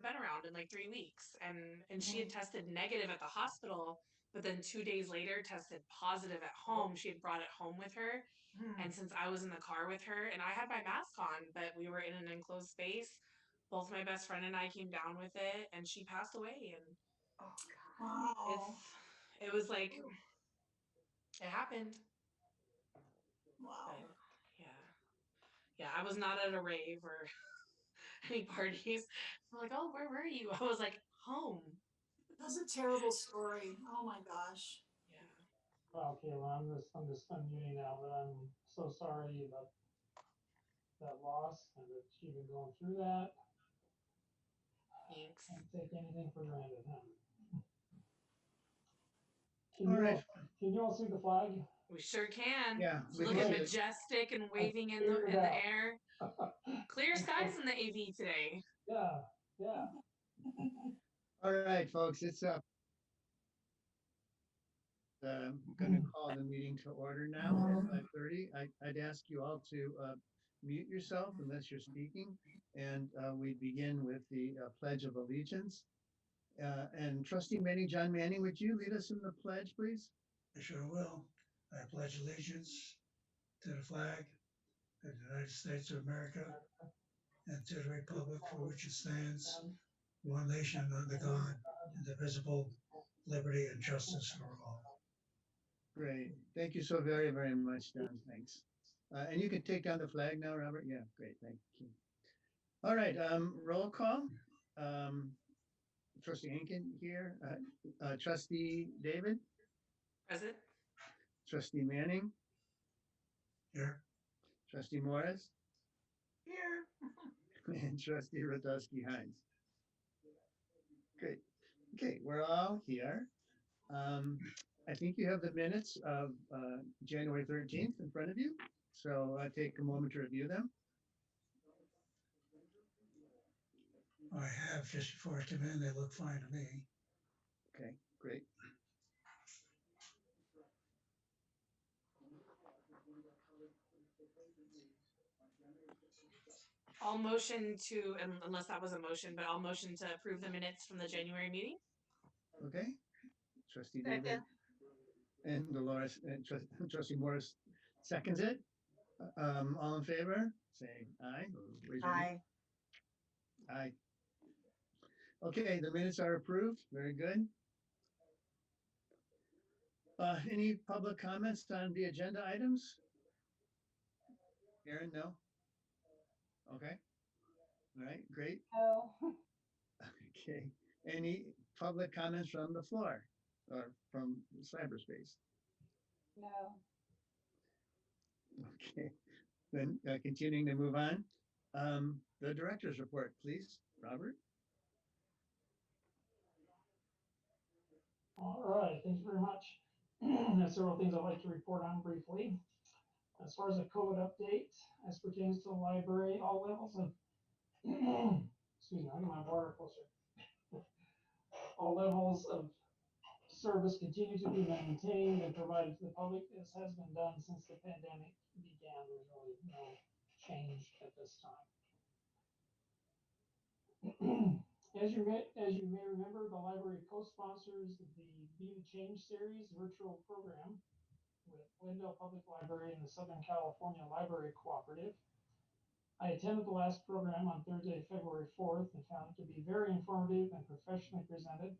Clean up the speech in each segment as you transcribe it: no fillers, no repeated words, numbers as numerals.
been around in like 3 weeks. And she had tested negative at the hospital, but then 2 days later tested positive at home. She had brought it home with her. And since I was in the car with her and I had my mask on, but we were in an enclosed space, both my best friend and I came down with it and she passed away. And Oh God. Wow. it was like, it happened. Wow. But yeah. Yeah, I was not at a rave or any parties. I'm like, oh, where were you? I was like, home. That's a terrible story. Oh my gosh. Yeah. Well, Kayla, I'm just unmuting now, but I'm so sorry about that loss and that you've been going through that. Thanks. Can't take anything for granted, huh? All right. Can you all see the flag? We sure can. Yeah, It's we can looking see it. majestic and I waving in figured it the out. air. Clear skies in the AV today. Yeah, yeah. All right, folks, it's up. I'm going to call the meeting to order now at 5:30. I'd ask you all to mute yourself unless you're speaking, and we begin with the Pledge of Allegiance. And Trustee Manning, John Manning, would you lead us in the pledge, please? I sure will. I pledge allegiance to the flag of the United States of America and to the republic for which it stands, one nation under God, indivisible, liberty and justice for all. Great. Thank you so very, very much, Don. Thanks. And you can take down the flag now, Robert. Yeah, great. Thank you. All right, roll call. Trustee Hinkin here. Trustee David. Present. Trustee Manning. Here. Trustee Morris. Here. And Trustee Radowski Hines. Great. Okay, we're all here. I think you have the minutes of January 13th in front of you. So take a moment to review them. I have just before I come in, they look fine to me. Okay, great. I'll motion to, unless that was a motion, but I'll motion to approve the minutes from the January meeting. Okay. Trustee David and Dolores and Trustee Morris seconds it. All in favor, say aye. Raise your hand. Aye. Aye. Okay, the minutes are approved. Very good. Any public comments on the agenda items? Aaron, no? Okay. All right, great. No. Okay. Any public comments from the floor or from cyberspace? No. Okay. Then continuing to move on. The director's report, please, Robert. All right, thank you very much. There's several things I'd like to report on briefly. As far as a code update, as pertains to the library, all levels of, excuse me, I got my water closer. All levels of service continue to be maintained and provided to the public as has been done since the pandemic began. There's really no change at this time. As you may remember, the library co-sponsors the Be the Change series virtual program with Glendale Public Library and the Southern California Library Cooperative. I attended the last program on Thursday, February 4th, and found it to be very informative and professionally presented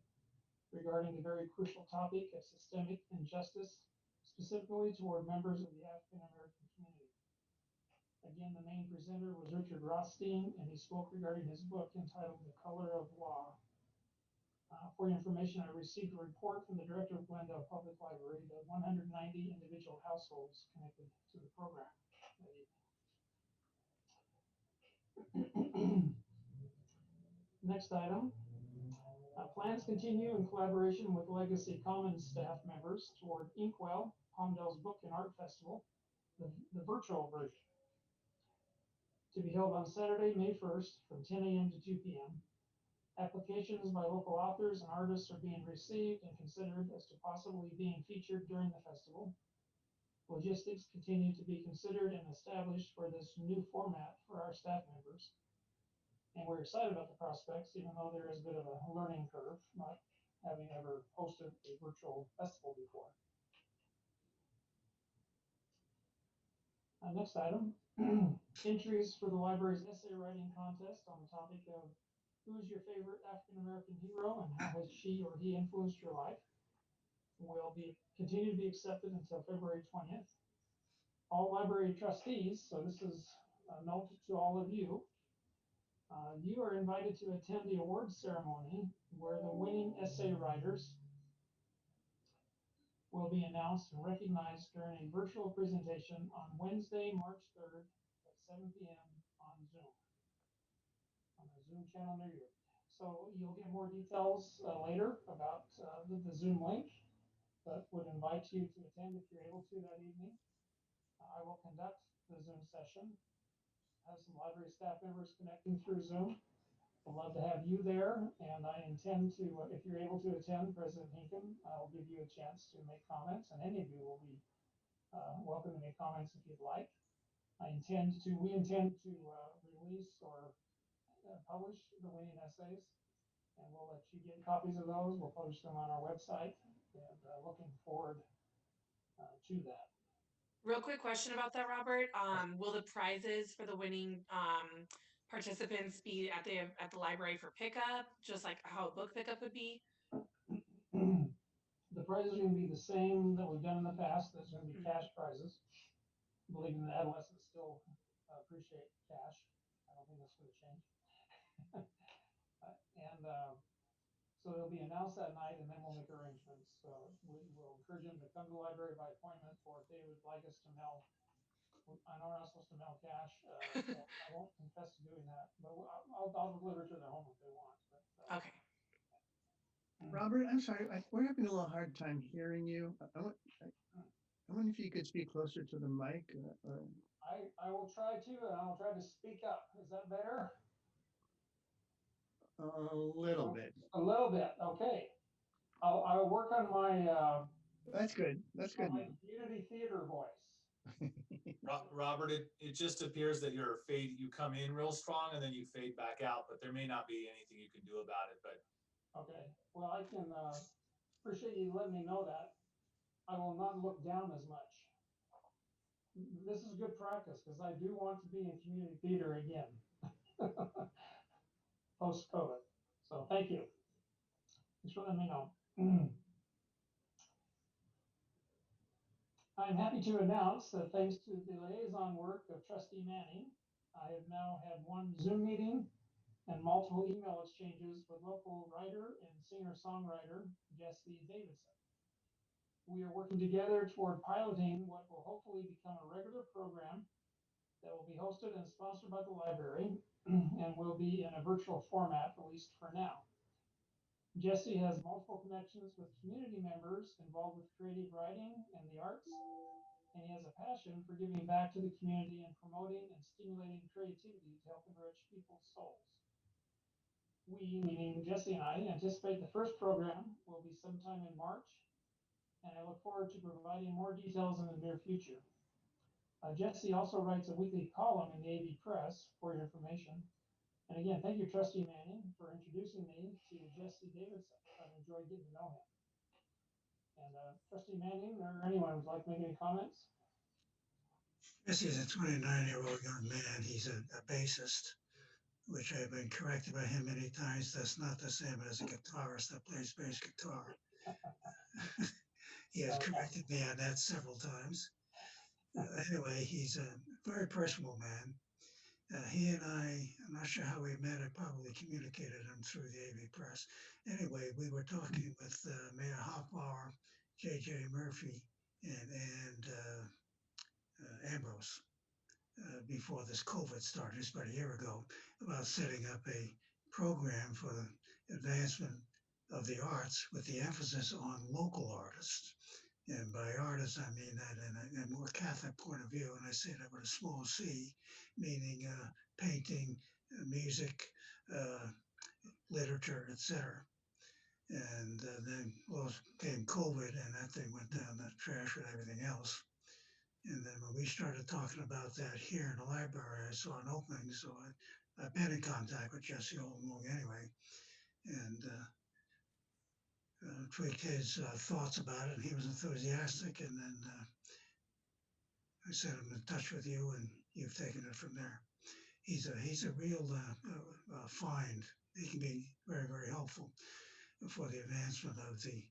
regarding the very crucial topic of systemic injustice, specifically toward members of the African American community. Again, the main presenter was Richard Rothstein, and he spoke regarding his book entitled The Color of Law. For your information, I received a report from the director of Glendale Public Library that 190 individual households connected to the program that evening. Next item. Plans continue in collaboration with Legacy Commons staff members toward Inkwell, Palmdale's Book and Art Festival, the virtual version, to be held on Saturday, May 1st from 10 a.m. to 2 p.m. Applications by local authors and artists are being received and considered as to possibly being featured during the festival. Logistics continue to be considered and established for this new format for our staff members. And we're excited about the prospects, even though there is a bit of a learning curve, not having ever hosted a virtual festival before. Next item, entries for the library's essay writing contest on the topic of who is your favorite African-American hero and how has she or he influenced your life will continue to be accepted until February 20th. All library trustees, so this is a note to all of you, you are invited to attend the awards ceremony where the winning essay writers will be announced and recognized during a virtual presentation on Wednesday, March 3rd at 7 p.m. on Zoom, on the Zoom channel near you. So you'll get more details later about the Zoom link, but would invite you to attend if you're able to that evening. I will conduct the Zoom session, have some library staff members connecting through Zoom. I'd love to have you there, and I intend to, if you're able to attend, President Hinken, I'll give you a chance to make comments, and any of you will be welcome to make comments if you'd like. We intend to release or publish the winning essays, and we'll let you get copies of those. We'll publish them on our website, and looking forward to that. Real quick question about that, Robert. Will the prizes for the winning participants be at the library for pickup, just like how a book pickup would be? The prizes are going to be the same that we've done in the past. There's going to be cash prizes. Believing that adolescents still appreciate cash. I don't think that's going to change. So they'll be announced that night, and then we'll make arrangements. So we'll encourage them to come to the library by appointment, or if they would like us to mail. I know we're not supposed to mail cash, so I won't confess to doing that, but I'll deliver to their home if they want. But, Okay. Robert, I'm sorry, we're having a little hard time hearing you. I wonder if you could speak closer to the mic. I will try to, and I'll try to speak up. Is that better? A little bit. A little bit, okay. I'll work on my That's good. That's good. my community theater voice. Robert, it just appears that you come in real strong and then you fade back out, but there may not be anything you can do about it. But Okay, well, I can appreciate you letting me know that. I will not look down as much. This is good practice because I do want to be in community theater again post-COVID. So thank you. Thanks for letting me know. I'm happy to announce that thanks to the liaison work of Trustee Manning, I have now had one Zoom meeting and multiple email exchanges with local writer and singer-songwriter Jesse Davidson. We are working together toward piloting what will hopefully become a regular program that will be hosted and sponsored by the library and will be in a virtual format, at least for now. Jesse has multiple connections with community members involved with creative writing and the arts, and he has a passion for giving back to the community and promoting and stimulating creativity to help enrich people's souls. We, meaning Jesse and I, anticipate the first program will be sometime in March, and I look forward to providing more details in the near future. Jesse also writes a weekly column in the AV Press for your information. And again, thank you, Trustee Manning, for introducing me to Jesse Davidson. I've enjoyed getting to know him. And Trustee Manning or anyone would like to make any comments? Yes, he's a 29-year-old young man. He's a bassist, which I've been corrected by him many times. That's not the same as a guitarist that plays bass guitar. He has corrected me on that several times. Anyway, he's a very personable man. He and I'm not sure how we met. I probably communicated him through the AV Press. Anyway, we were talking with Mayor Hoffbauer, J.J. Murphy, and Ambrose before this COVID started, just about a year ago, about setting up a program for the advancement of the arts with the emphasis on local artists. And by artists, I mean that in a more Catholic point of view, and I say that with a small c, meaning painting, music, literature, etc. And then came COVID, and that thing went down the trash with everything else. And then when we started talking about that here in the library, I saw an opening, so I've been in contact with Jesse all along anyway, and tweaked his thoughts about it. And he was enthusiastic, and then I set him in touch with you, and you've taken it from there. He's a real find. He can be very, very helpful for the advancement of the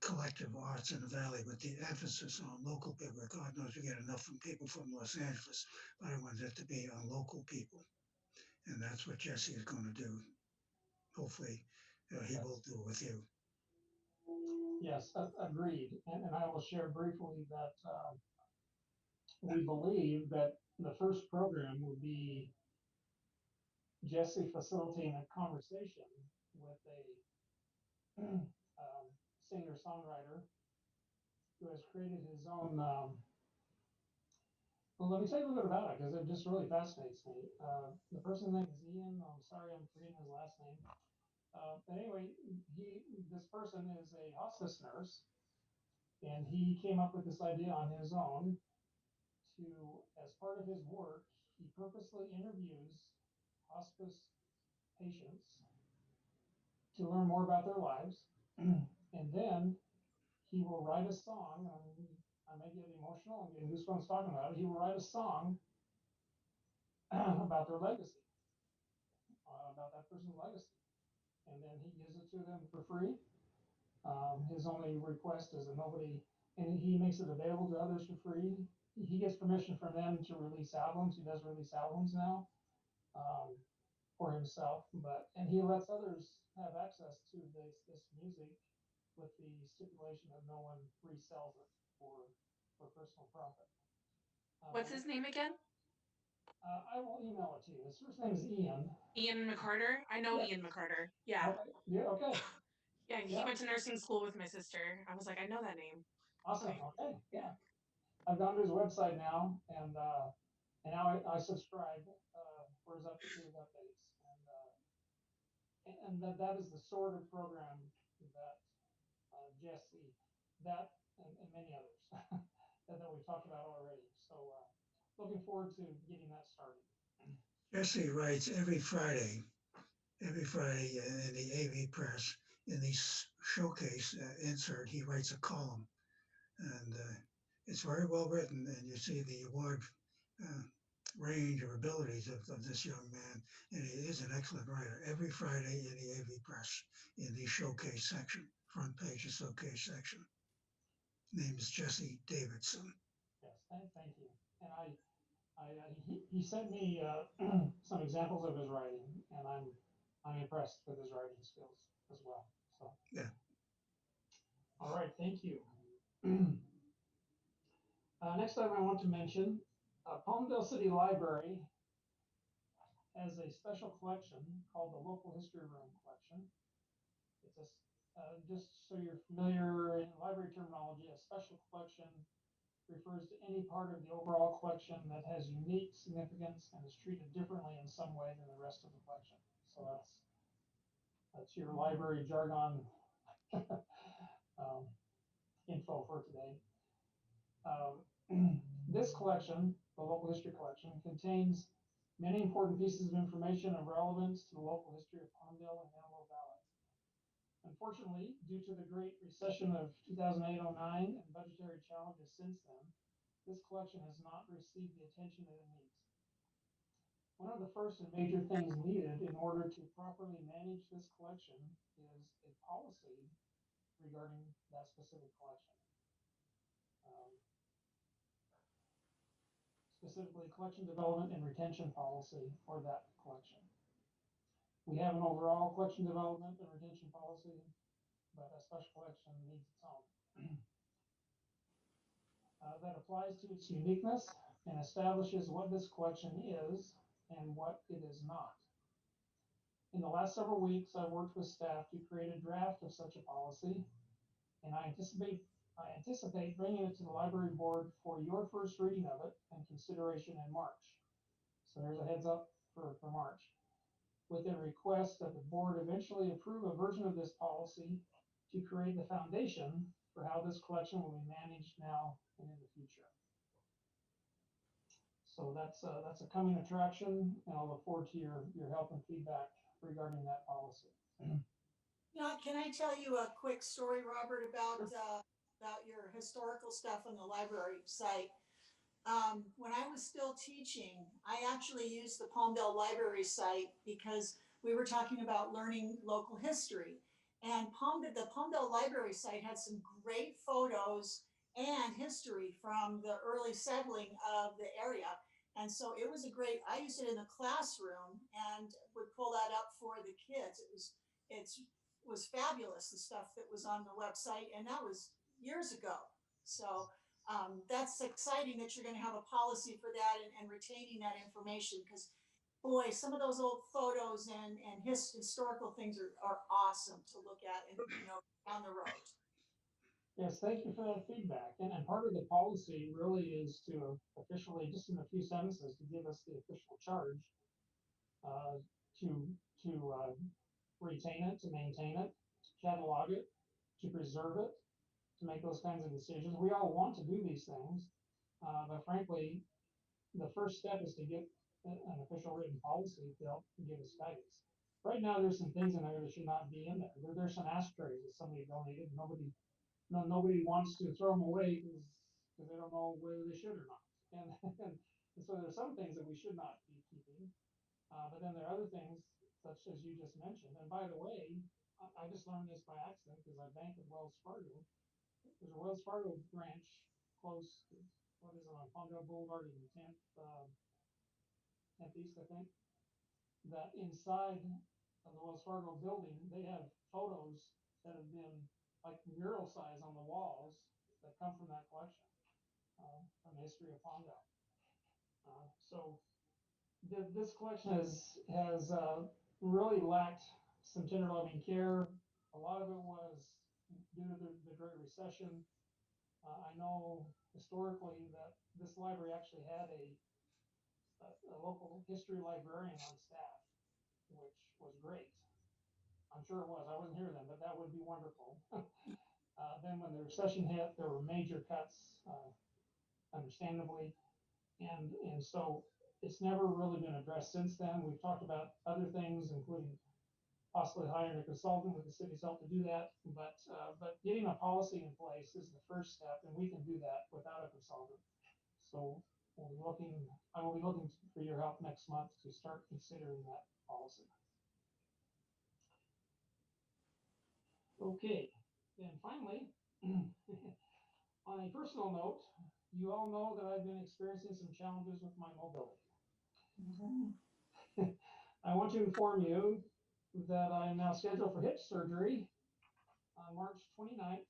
collective arts in the valley, with the emphasis on local people. God knows we get enough from people from Los Angeles, but I want it to be on local people, and that's what Jesse is going to do. Hopefully, he will do it with you. Yes, agreed. And I will share briefly that we believe that the first program will be Jesse facilitating a conversation with a singer-songwriter who has created his own. Well, let me tell you a little bit about it because it just really fascinates me. The person's name is Ian. I'm sorry, I'm forgetting his last name. But anyway, this person is a hospice nurse, and he came up with this idea on his own to, as part of his work, he purposely interviews hospice patients to learn more about their lives, and then he will write a song. I may get emotional and get goosebumps talking about it. He will write a song about their legacy, about that person's legacy, and then he gives it to them for free. His only request is that nobody, and he makes it available to others for free. He gets permission from them to release albums. He does release albums now for himself, and he lets others have access to this music with the stipulation that no one resells it for personal profit. What's his name again? I will email it to you. His first name is Ian. Ian McCarter? I know Ian McCarter. Yeah. Okay. Yeah, okay. Yeah, he went to nursing school with my sister. I was like, I know that name. Awesome. Okay. Yeah. I've gone to his website now, and now I subscribe for his updates, and that is the sort of program that Jesse, and many others that we've talked about already. So looking forward to getting that started. Jesse writes every Friday in the AV Press, in the showcase insert, he writes a column, and it's very well written, and you see the wide range of abilities of this young man, and he is an excellent writer. Every Friday in the AV Press, in the showcase section, front page of showcase section. Name is Jesse Davidson. Yes, thank you. And he sent me some examples of his writing, and I'm impressed with his writing skills as well. So yeah. All right, thank you. Next item I want to mention, Palmdale City Library has a special collection called the Local History Room Collection. It's just so you're familiar in library terminology, a special collection refers to any part of the overall collection that has unique significance and is treated differently in some way than the rest of the collection. So that's your library jargon info for today. This collection, the Local History Collection, contains many important pieces of information of relevance to the local history of Palmdale and Antelope Valley. Unfortunately, due to the Great Recession of 2008-09 and budgetary challenges since then, this collection has not received the attention that it needs. One of the first and major things needed in order to properly manage this collection is a policy regarding that specific collection. Specifically, collection development and retention policy for that collection. We have an overall collection development and retention policy, but a special collection needs its own. That applies to its uniqueness and establishes what this collection is and what it is not. In the last several weeks, I've worked with staff to create a draft of such a policy, and I anticipate bringing it to the library board for your first reading of it and consideration in March. So there's a heads up for March, with a request that the board eventually approve a version of this policy to create the foundation for how this collection will be managed now and in the future. So that's a coming attraction, and I'll look forward to your help and feedback regarding that policy. Now, can I tell you a quick story, Robert, Sure. about your historical stuff on the library site? When I was still teaching, I actually used the Palmdale Library site because we were talking about learning local history. And the Palmdale Library site had some great photos and history from the early settling of the area. And so it was I used it in the classroom and would pull that up for the kids. It was fabulous, the stuff that was on the website. And that was years ago. So that's exciting that you're going to have a policy for that and retaining that information because boy, some of those old photos and historical things are awesome to look at and down the road. Yes, thank you for that feedback. And part of the policy really is to officially, just in a few sentences, to give us the official charge uh, to retain it, to maintain it, to catalog it, to preserve it, to make those kinds of decisions. We all want to do these things, but frankly, the first step is to get an official written policy to help give us guidance. Right now, there's some things in there that should not be in there. There's some ashtrays that somebody donated. Nobody wants to throw them away because they don't know whether they should or not. And so there's some things that we should not be keeping. But then there are other things, such as you just mentioned. And by the way, I just learned this by accident because I bank at Wells Fargo. There's a Wells Fargo branch close, what is it, on Palmdale Boulevard in 10th East, I think, that inside of the Wells Fargo building, they have photos that have been like mural size on the walls that come from that collection, from the history of Palmdale. So this collection has really lacked some tender loving care. A lot of it was due to the Great Recession. I know historically that this library actually had a local history librarian on staff, which was great. I'm sure it was. I wasn't here then, but that would be wonderful. Then when the recession hit, there were major cuts, understandably, and so it's never really been addressed since then. We've talked about other things, including possibly hiring a consultant with the city's help to do that. But getting a policy in place is the first step, and we can do that without a consultant. So I will be looking for your help next month to start considering that policy. Okay, and finally, on a personal note, you all know that I've been experiencing some challenges with my mobility. I want to inform you that I am now scheduled for hip surgery on March 29th.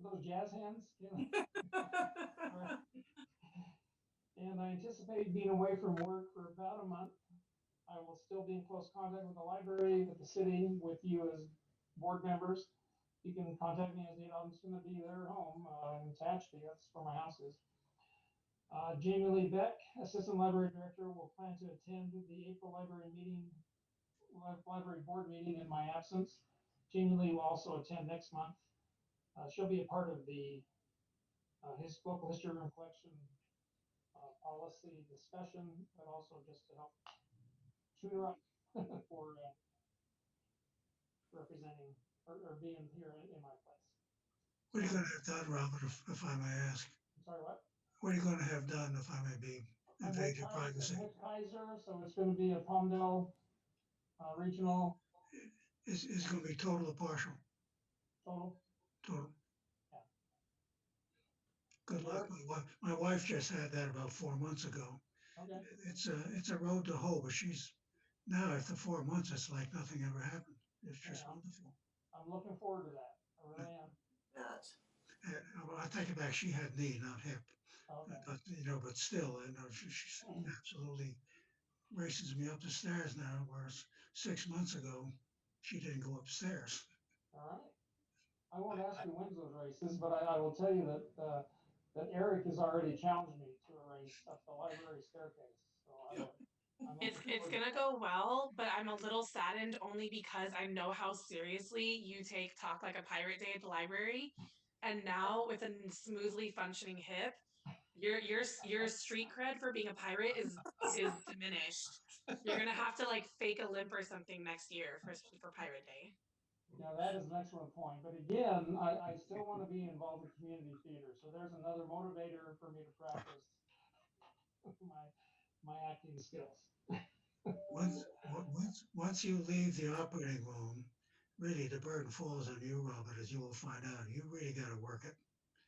Those jazz hands. And I anticipate being away from work for about a month. I will still be in close contact with the library, with the city, with you as board members. You can contact me as needed. I'm just going to be there at home in Tehachapi. That's where my house is. Jamie Lee Beck, Assistant Library Director, will plan to attend the April library board meeting in my absence. Jamie Lee will also attend next month. She'll be a part of the his local history room collection policy discussion, but also just to help tutor up for representing or being here in my place. What are you going to have done, Robert, if I may ask? I'm sorry, what? What are you going to have done, if I may invade your privacy? I'm with Kaiser, so it's going to be a Palmdale regional Is going to be total or partial? total. Total. Yeah. Good luck. My wife just had that about 4 months ago. Okay. It's a road to hoe, but she's now after 4 months, it's like nothing ever happened. It's just wonderful. I'm looking forward to that. I really am. Yes. Well, I take it back. She had knee, not hip. Okay. But still, she's absolutely races me up the stairs now, whereas 6 months ago, she didn't go upstairs. All right. I won't ask who wins those races, but I will tell you that Eric has already challenged me to a race up the library staircase. So It's gonna go well, but I'm a little saddened only because I know how seriously you take Talk Like a Pirate Day at the library. And now with a smoothly functioning hip, Your street cred for being a pirate is diminished. You're gonna have to like fake a limp or something next year for Pirate Day. Yeah, that is an excellent point. But again, I still want to be involved in community theater. So there's another motivator for me to practice my acting skills. Once you leave the operating room, really the burden falls on you, Robert, as you will find out. You really got to work it.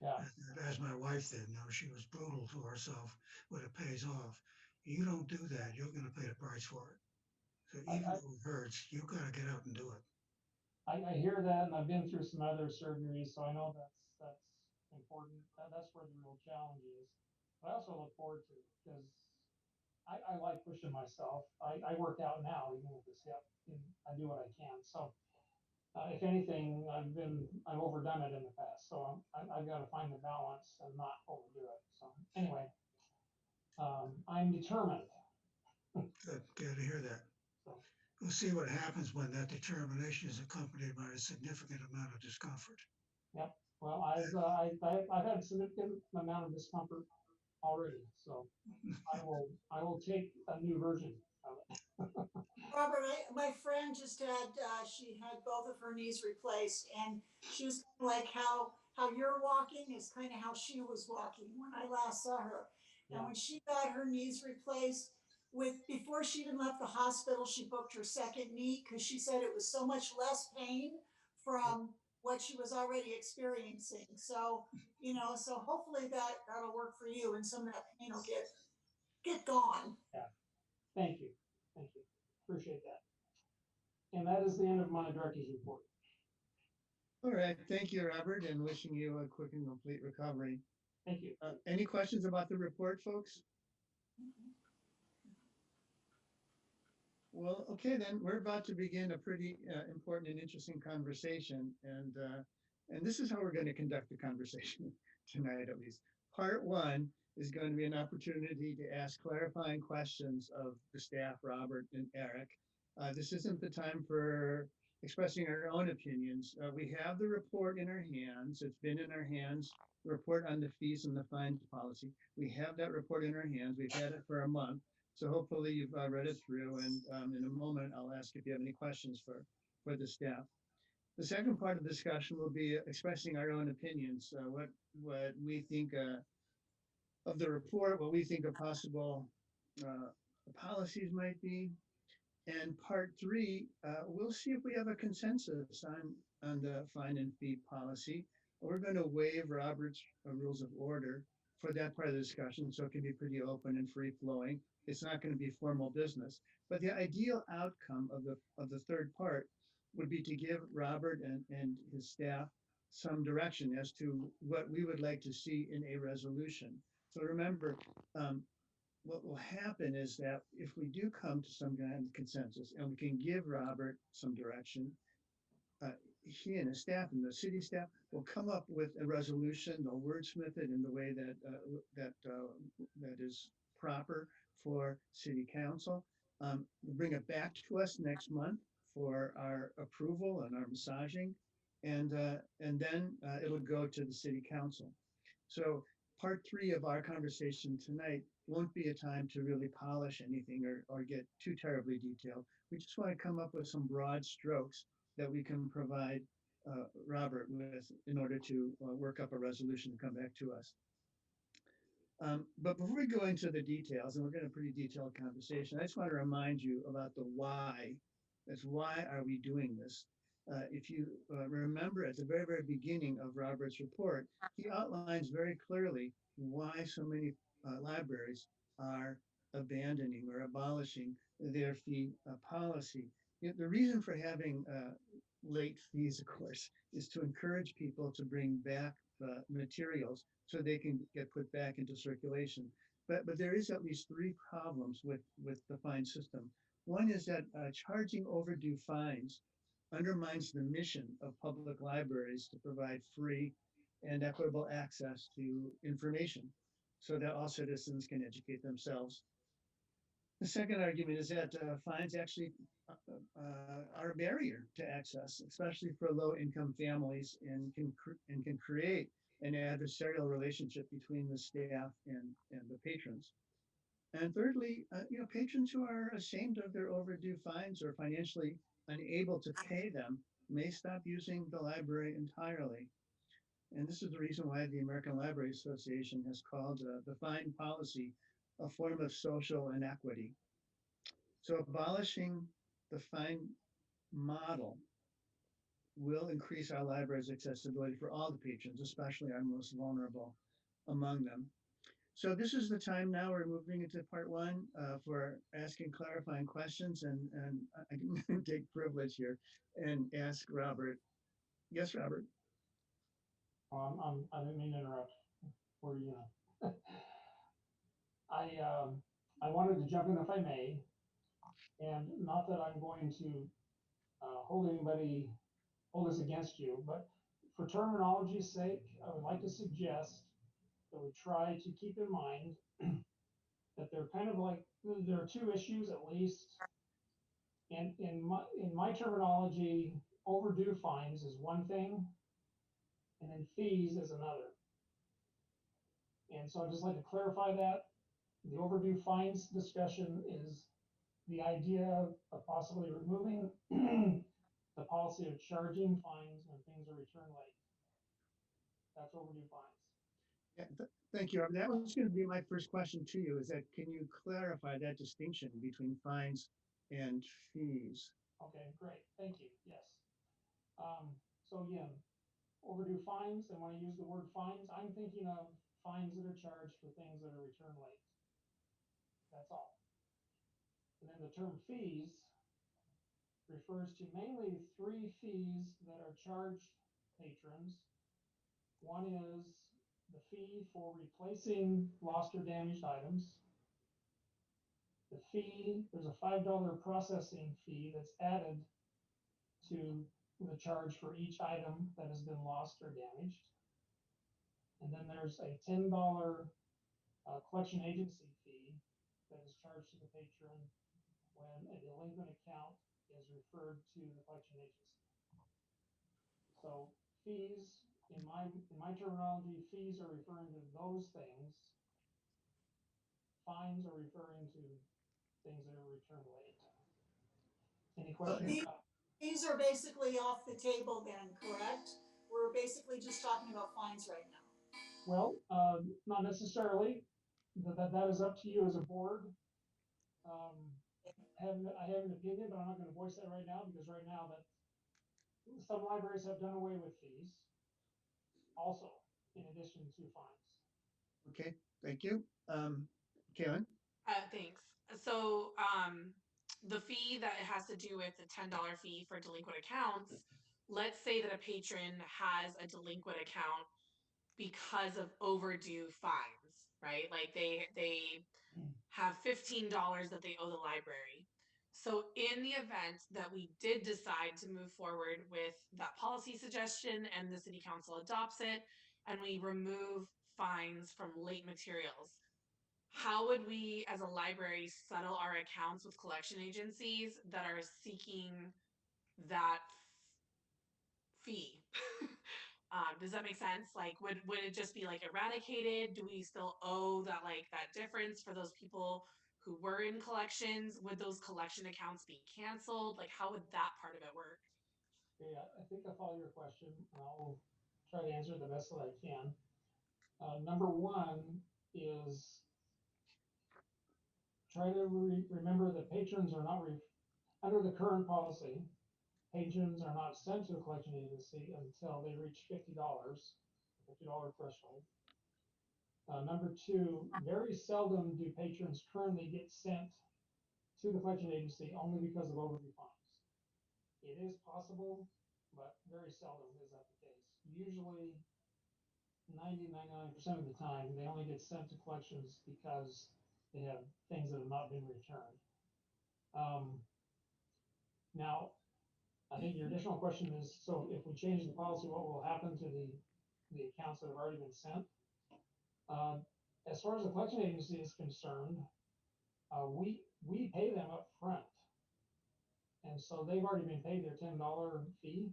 Yeah, As my wife did. She was brutal to herself, but it pays off. You don't do that, you're going to pay the price for it. So I, even I, though it hurts, you got to get out and do it. I hear that, and I've been through some other surgeries, so I know that's important. That's where the real challenge is. But I also look forward to it because I like pushing myself. I work out now, even with this hip, and I do what I can. So if anything, I've overdone it in the past. So I've got to find the balance and not overdo it. So anyway, I'm determined. Good, good to hear that. So We'll see what happens when that determination is accompanied by a significant amount of discomfort. yep. Well, I've had a significant amount of discomfort already. So I will take a new version of it. Robert, my friend just had, she had both of her knees replaced, and she was kind of like how you're walking is kind of how she was walking when I last saw her. And Yeah. when she got her knees replaced, before she even left the hospital, she booked her second knee because she said it was so much less pain from what she was already experiencing. So, so hopefully that'll work for you, and some of that pain will get gone. Yeah. Thank you. Thank you. Appreciate that. And that is the end of my director's report. All right, thank you, Robert, and wishing you a quick and complete recovery. Thank you. Any questions about the report, folks? Well, okay, then we're about to begin a pretty important and interesting conversation, and this is how we're going to conduct the conversation tonight, at least. Part one is going to be an opportunity to ask clarifying questions of the staff, Robert and Eric. This isn't the time for expressing our own opinions. We have the report in our hands. It's been in our hands, the report on the fees and the fines policy. We have that report in our hands. We've had it for a month. So hopefully you've read it through, and in a moment, I'll ask if you have any questions for the staff. The second part of the discussion will be expressing our own opinions, what we think of the report, what we think of possible policies might be. And part three, we'll see if we have a consensus on the fine and fee policy. We're going to waive Robert's rules of order for that part of the discussion, so it can be pretty open and free flowing. It's not going to be formal business, but the ideal outcome of the third part would be to give Robert and his staff some direction as to what we would like to see in a resolution. So remember, what will happen is that if we do come to some kind of consensus and we can give Robert some direction, he and his staff and the city staff will come up with a resolution. They'll wordsmith it in the way that is proper for city council. Bring it back to us next month for our approval and our massaging, and then it'll go to the city council. So part three of our conversation tonight won't be a time to really polish anything or get too terribly detailed. We just want to come up with some broad strokes that we can provide Robert with in order to work up a resolution and come back to us. But before we go into the details, and we're getting a pretty detailed conversation, I just want to remind you about the why. That's why are we doing this? If you remember at the very, very beginning of Robert's report, he outlines very clearly why so many libraries are abandoning or abolishing their fee policy. The reason for having late fees, of course, is to encourage people to bring back materials so they can get put back into circulation. But there is at least three problems with the fine system. One is that charging overdue fines undermines the mission of public libraries to provide free and equitable access to information so that all citizens can educate themselves. The second argument is that fines actually are a barrier to access, especially for low-income families, and can create an adversarial relationship between the staff and the patrons. And thirdly, patrons who are ashamed of their overdue fines or financially unable to pay them may stop using the library entirely. And this is the reason why the American Library Association has called the fine policy a form of social inequity. So abolishing the fine model will increase our library's accessibility for all the patrons, especially our most vulnerable among them. So this is the time now we're moving into part one for asking clarifying questions, and I can take privilege here and ask Robert. Yes, Robert. I didn't mean to interrupt. Were you? I wanted to jump in if I may, and not that I'm going to hold this against you, but for terminology's sake, I would like to suggest that we try to keep in mind that they're kind of like, there are two issues at least. And in my terminology, overdue fines is one thing, and then fees is another. And so I'd just like to clarify that. The overdue fines discussion is the idea of possibly removing the policy of charging fines when things are returned late. That's overdue fines. Yeah, thank you, Robert. That was going to be my first question to you, is that can you clarify that distinction between fines and fees? Okay, great. Thank you. Yes. So again, overdue fines, and when I use the word fines, I'm thinking of fines that are charged for things that are returned late. That's all. And then the term fees refers to mainly three fees that are charged patrons. One is the fee for replacing lost or damaged items. The fee, there's a $5 processing fee that's added to the charge for each item that has been lost or damaged. And then there's a $10 collection agency fee that is charged to the patron when a delinquent account is referred to the collection agency. So fees, in my terminology, fees are referring to those things. Fines are referring to things that are returned late. Any questions? These are basically off the table then, correct? We're basically just talking about fines right now. Well, not necessarily. That is up to you as a board. I have an opinion, but I'm not going to voice that right now, because right now that some libraries have done away with fees also, in addition to fines. Okay, thank you. Karen? Thanks. So, the fee that it has to do with the $10 fee for delinquent accounts, let's say that a patron has a delinquent account because of overdue fines, right? Like they have $15 that they owe the library. So in the event that we did decide to move forward with that policy suggestion and the city council adopts it and we remove fines from late materials, how would we as a library settle our accounts with collection agencies that are seeking that fee? Does that make sense? Like, would it just be like eradicated? Do we still owe that difference for those people who were in collections? Would those collection accounts be canceled? Like, how would that part of it work? Okay, I think I follow your question, and I'll try to answer it the best that I can. Number one is try to remember that patrons are not, under the current policy, patrons are not sent to a collection agency until they reach $50 threshold. Number two, very seldom do patrons currently get sent to the collection agency only because of overdue fines. It is possible, but very seldom is that the case. Usually 99% of the time, they only get sent to collections because they have things that have not been returned. Now, I think your additional question is, so if we change the policy, what will happen to the accounts that have already been sent? As far as the collection agency is concerned, we pay them up front. And so they've already been paid their $10 fee.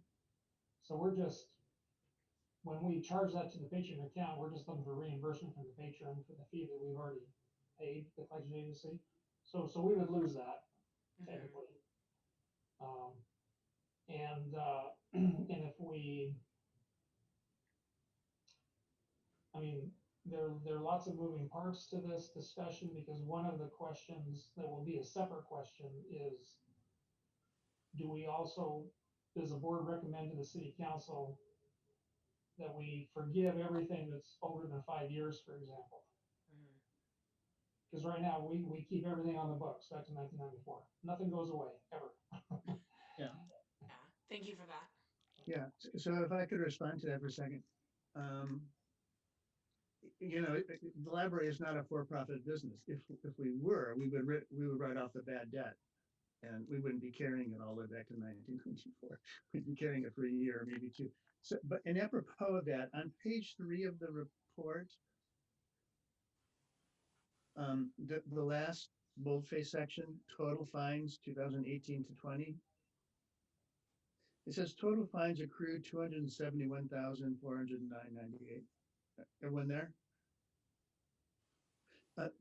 So we're just when we charge that to the patron account, we're just looking for reimbursement from the patron for the fee that we've already paid the collection agency. So we would lose that technically. And if we, I mean, there are lots of moving parts to this discussion, because one of the questions that will be a separate question is, does the board recommend to the city council that we forgive everything that's older than 5 years, for example? Because right now we keep everything on the books back to 1994. Nothing goes away ever. Yeah, thank you for that. Yeah, so if I could respond to that for a second. You know, the library is not a for-profit business. If we were, we would write off the bad debt, and we wouldn't be carrying it all the way back to 1924. We'd be carrying it for a year, maybe two. So, but and apropos of that, on page 3 of the report, the last boldface section, total fines 2018 to 20. It says total fines accrued 271,409.98. Everyone there?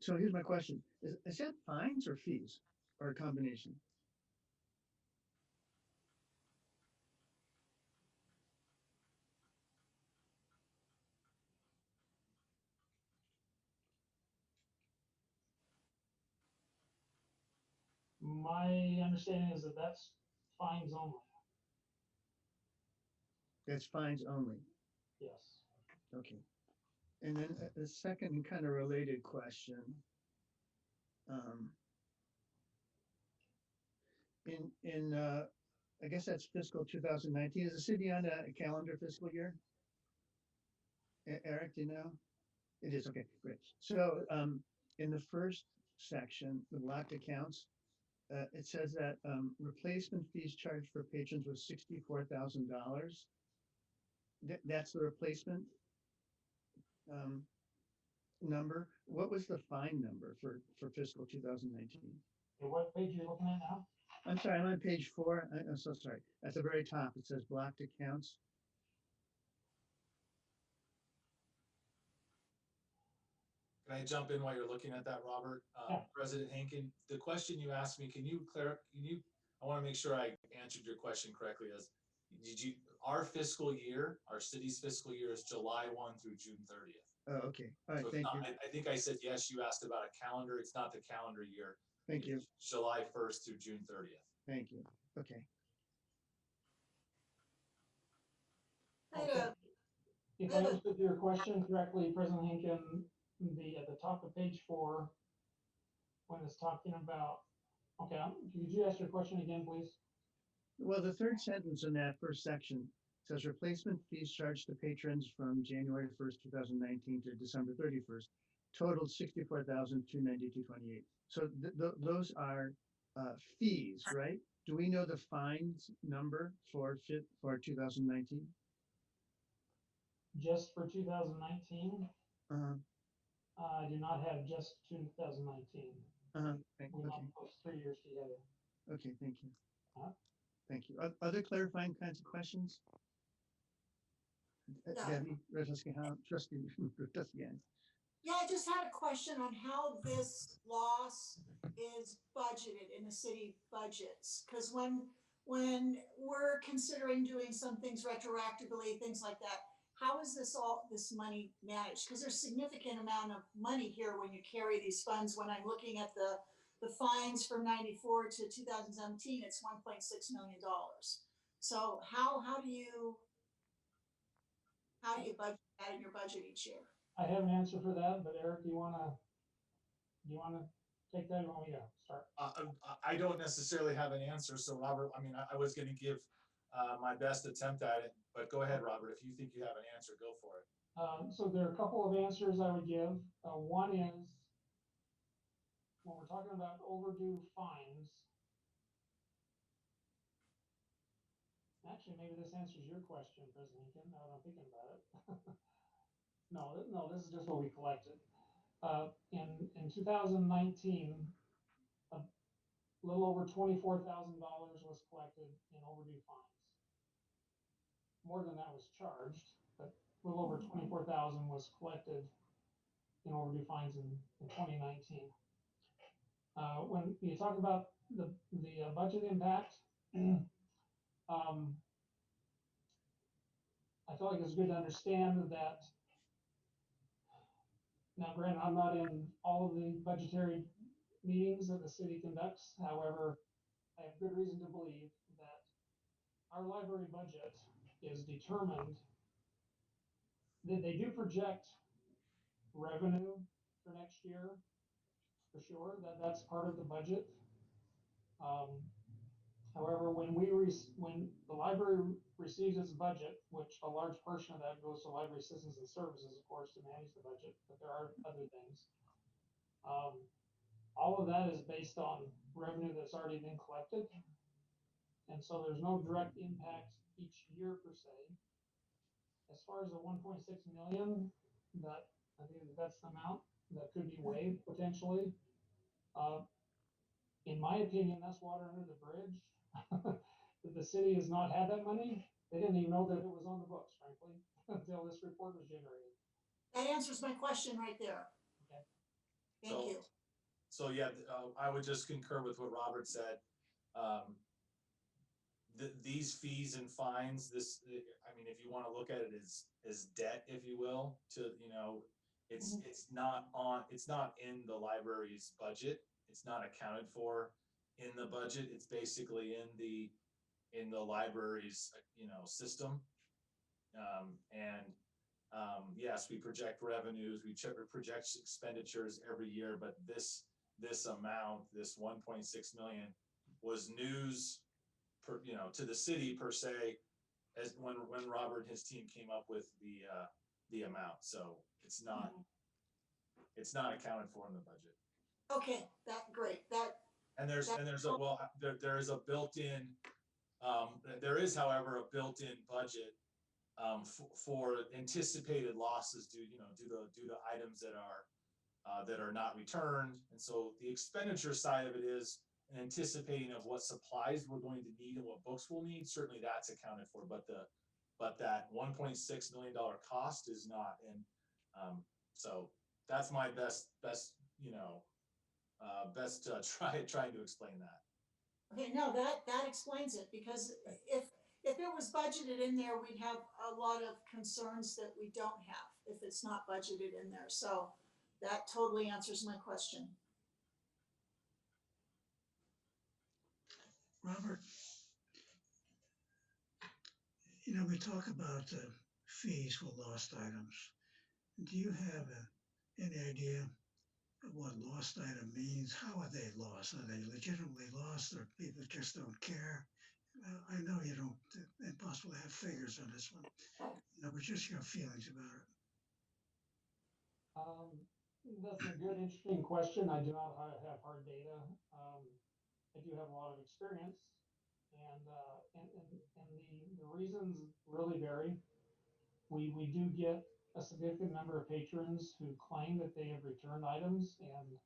So here's my question. Is that fines or fees or a combination? My understanding is that that's fines only. That's fines only. Yes. Okay. And then a second kind of related question. I guess that's fiscal 2019. Is the city on a calendar fiscal year? Eric, do you know? It is, okay, great. So in the first section, the locked accounts, it says that replacement fees charged for patrons was $64,000. That's the replacement number. What was the fine number for fiscal 2019? Okay, what page are you looking at now? I'm sorry, I'm on page 4. I'm so sorry. At the very top, it says blocked accounts. Can I jump in while you're looking at that, Robert? Yeah. President Hankin, the question you asked me, I want to make sure I answered your question correctly. Our fiscal year, our city's fiscal year is July 1 through June 30th. Oh, okay. All right, So thank you. I think I said, yes, you asked about a calendar. It's not the calendar year. Thank you. It's July 1st through June 30th. Thank you. Okay. If I understood your question correctly, President Hinkin, at the top of page 4, when it's talking about, okay, could you ask your question again, please? Well, the third sentence in that first section says replacement fees charged to patrons from January 1st, 2019 to December 31st totaled $64,292.28. So those are fees, right? Do we know the fines number for 2019? Just for 2019? Uh-huh. I do not have just 2019. Uh-huh. We lump those 3 years together. Okay, thank you. Uh-huh. Thank you. Other clarifying kinds of questions? Debbie, Trustee Yang. Yeah, I just had a question on how this loss is budgeted in the city budgets. Because when we're considering doing some things retroactively, things like that, how is this money managed? Because there's significant amount of money here when you carry these funds. When I'm looking at the fines from 94 to 2017, it's $1.6 million. So how do you budget that in your budget each year? I have an answer for that, but Eric, do you want to take that, or want me to start? I don't necessarily have an answer. So Robert, I mean, I was going to give my best attempt at it, but go ahead, Robert. If you think you have an answer, go for it. So there are a couple of answers I would give. One is, when we're talking about overdue fines, actually, maybe this answers your question, President Lincoln, now that I'm thinking about it. No, this is just what we collected. In 2019, a little over $24,000 was collected in overdue fines. More than that was charged, but little over 24,000 was collected in overdue fines in 2019. When you talk about the budget impact, I feel like it's good to understand that. Now, granted, I'm not in all of the budgetary meetings that the city conducts. However, I have good reason to believe that our library budget is determined, that they do project revenue for next year, for sure, that's part of the budget. However, when the library receives its budget, which a large portion of that goes to library systems and services, of course, to manage the budget, but there are other things. All of that is based on revenue that's already been collected. And so there's no direct impact each year per se. As far as the 1.6 million, that I think that's the amount that could be waived potentially. In my opinion, that's water under the bridge. The city has not had that money. They didn't even know that it was on the books, frankly, until this report was generated. That answers my question right there. Okay. Thank you. So yeah, I would just concur with what Robert said. These fees and fines, I mean, if you want to look at it as debt, if you will, it's not in the library's budget. It's not accounted for in the budget. It's basically in the library's system. Yes, we project revenues, we project expenditures every year, but this amount, this 1.6 million, was news to the city per se, as when Robert and his team came up with the amount. So it's not accounted for in the budget. Okay, great. There is a built-in there is, however, a built-in budget for anticipated losses due to items that are not returned. And so the expenditure side of it is anticipating of what supplies we're going to need and what books we'll need. Certainly that's accounted for, but that $1.6 million cost is not. And so that's my best trying to explain that. Okay, no, that explains it, because if it was budgeted in there, we'd have a lot of concerns that we don't have if it's not budgeted in there. So that totally answers my question. Robert, we talk about fees for lost items. Do you have any idea of what lost item means? How are they lost? Are they legitimately lost, or people just don't care? I know you don't, impossible to have figures on this one, but just your feelings about it. That's a good, interesting question. I do not have hard data. I do have a lot of experience, and the reasons really vary. We do get a significant number of patrons who claim that they have returned items, and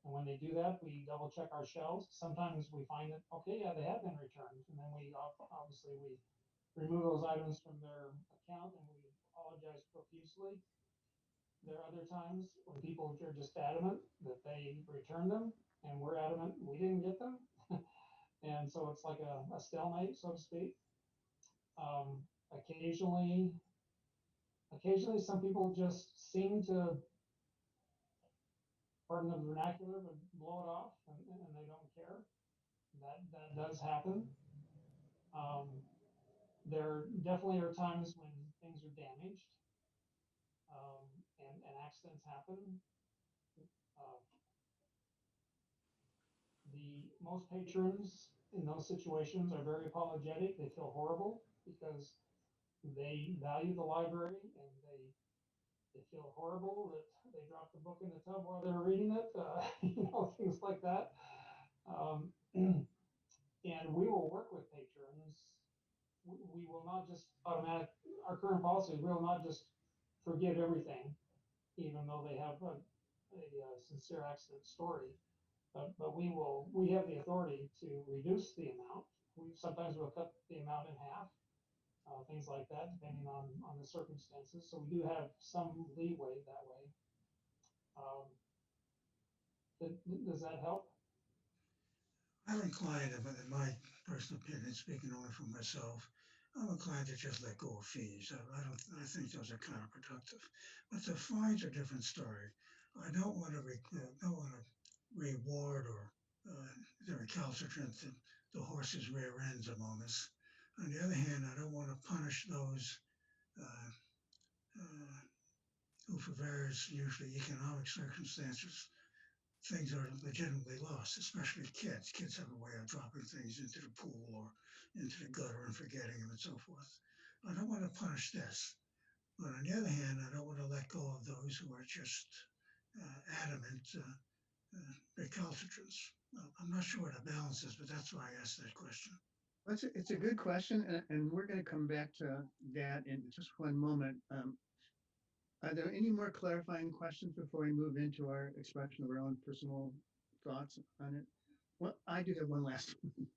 when they do that, we double check our shelves. Sometimes we find that, okay, yeah, they have been returned, and then we remove those items from their account, and we apologize profusely. There are other times when people are just adamant that they returned them, and we're adamant we didn't get them. And so it's like a stalemate, so to speak. Occasionally some people just seem to, pardon the vernacular, but blow it off, and they don't care. That does happen. There definitely are times when things are damaged, and accidents happen. The most patrons in those situations are very apologetic. They feel horrible because they value the library, and they feel horrible that they dropped the book in the tub while they were reading it, things like that. And we will work with patrons. We will not just our current policy, we will not just forgive everything, even though they have a sincere accident story. But we have the authority to reduce the amount. Sometimes we'll cut the amount in half. things like that, depending on the circumstances. So we do have some leeway that way. Does that help? I'm inclined, in my personal opinion, speaking only for myself, I'm inclined to just let go of fees. I think those are counterproductive. But the fines are a different story. I don't want to reward or the recalcitrant, the horse's rear ends among us. On the other hand, I don't want to punish those uh, uh, who, for various, usually economic circumstances, things are legitimately lost, especially kids. Kids have a way of dropping things into the pool or into the gutter and forgetting them and so forth. I don't want to punish this. But on the other hand, I don't want to let go of those who are just adamant recalcitrants. I'm not sure what the balance is, but that's why I asked that question. It's a good question, and we're going to come back to that in just one moment. Are there any more clarifying questions before we move into our expression of our own personal thoughts on it? Well, I do have one last one.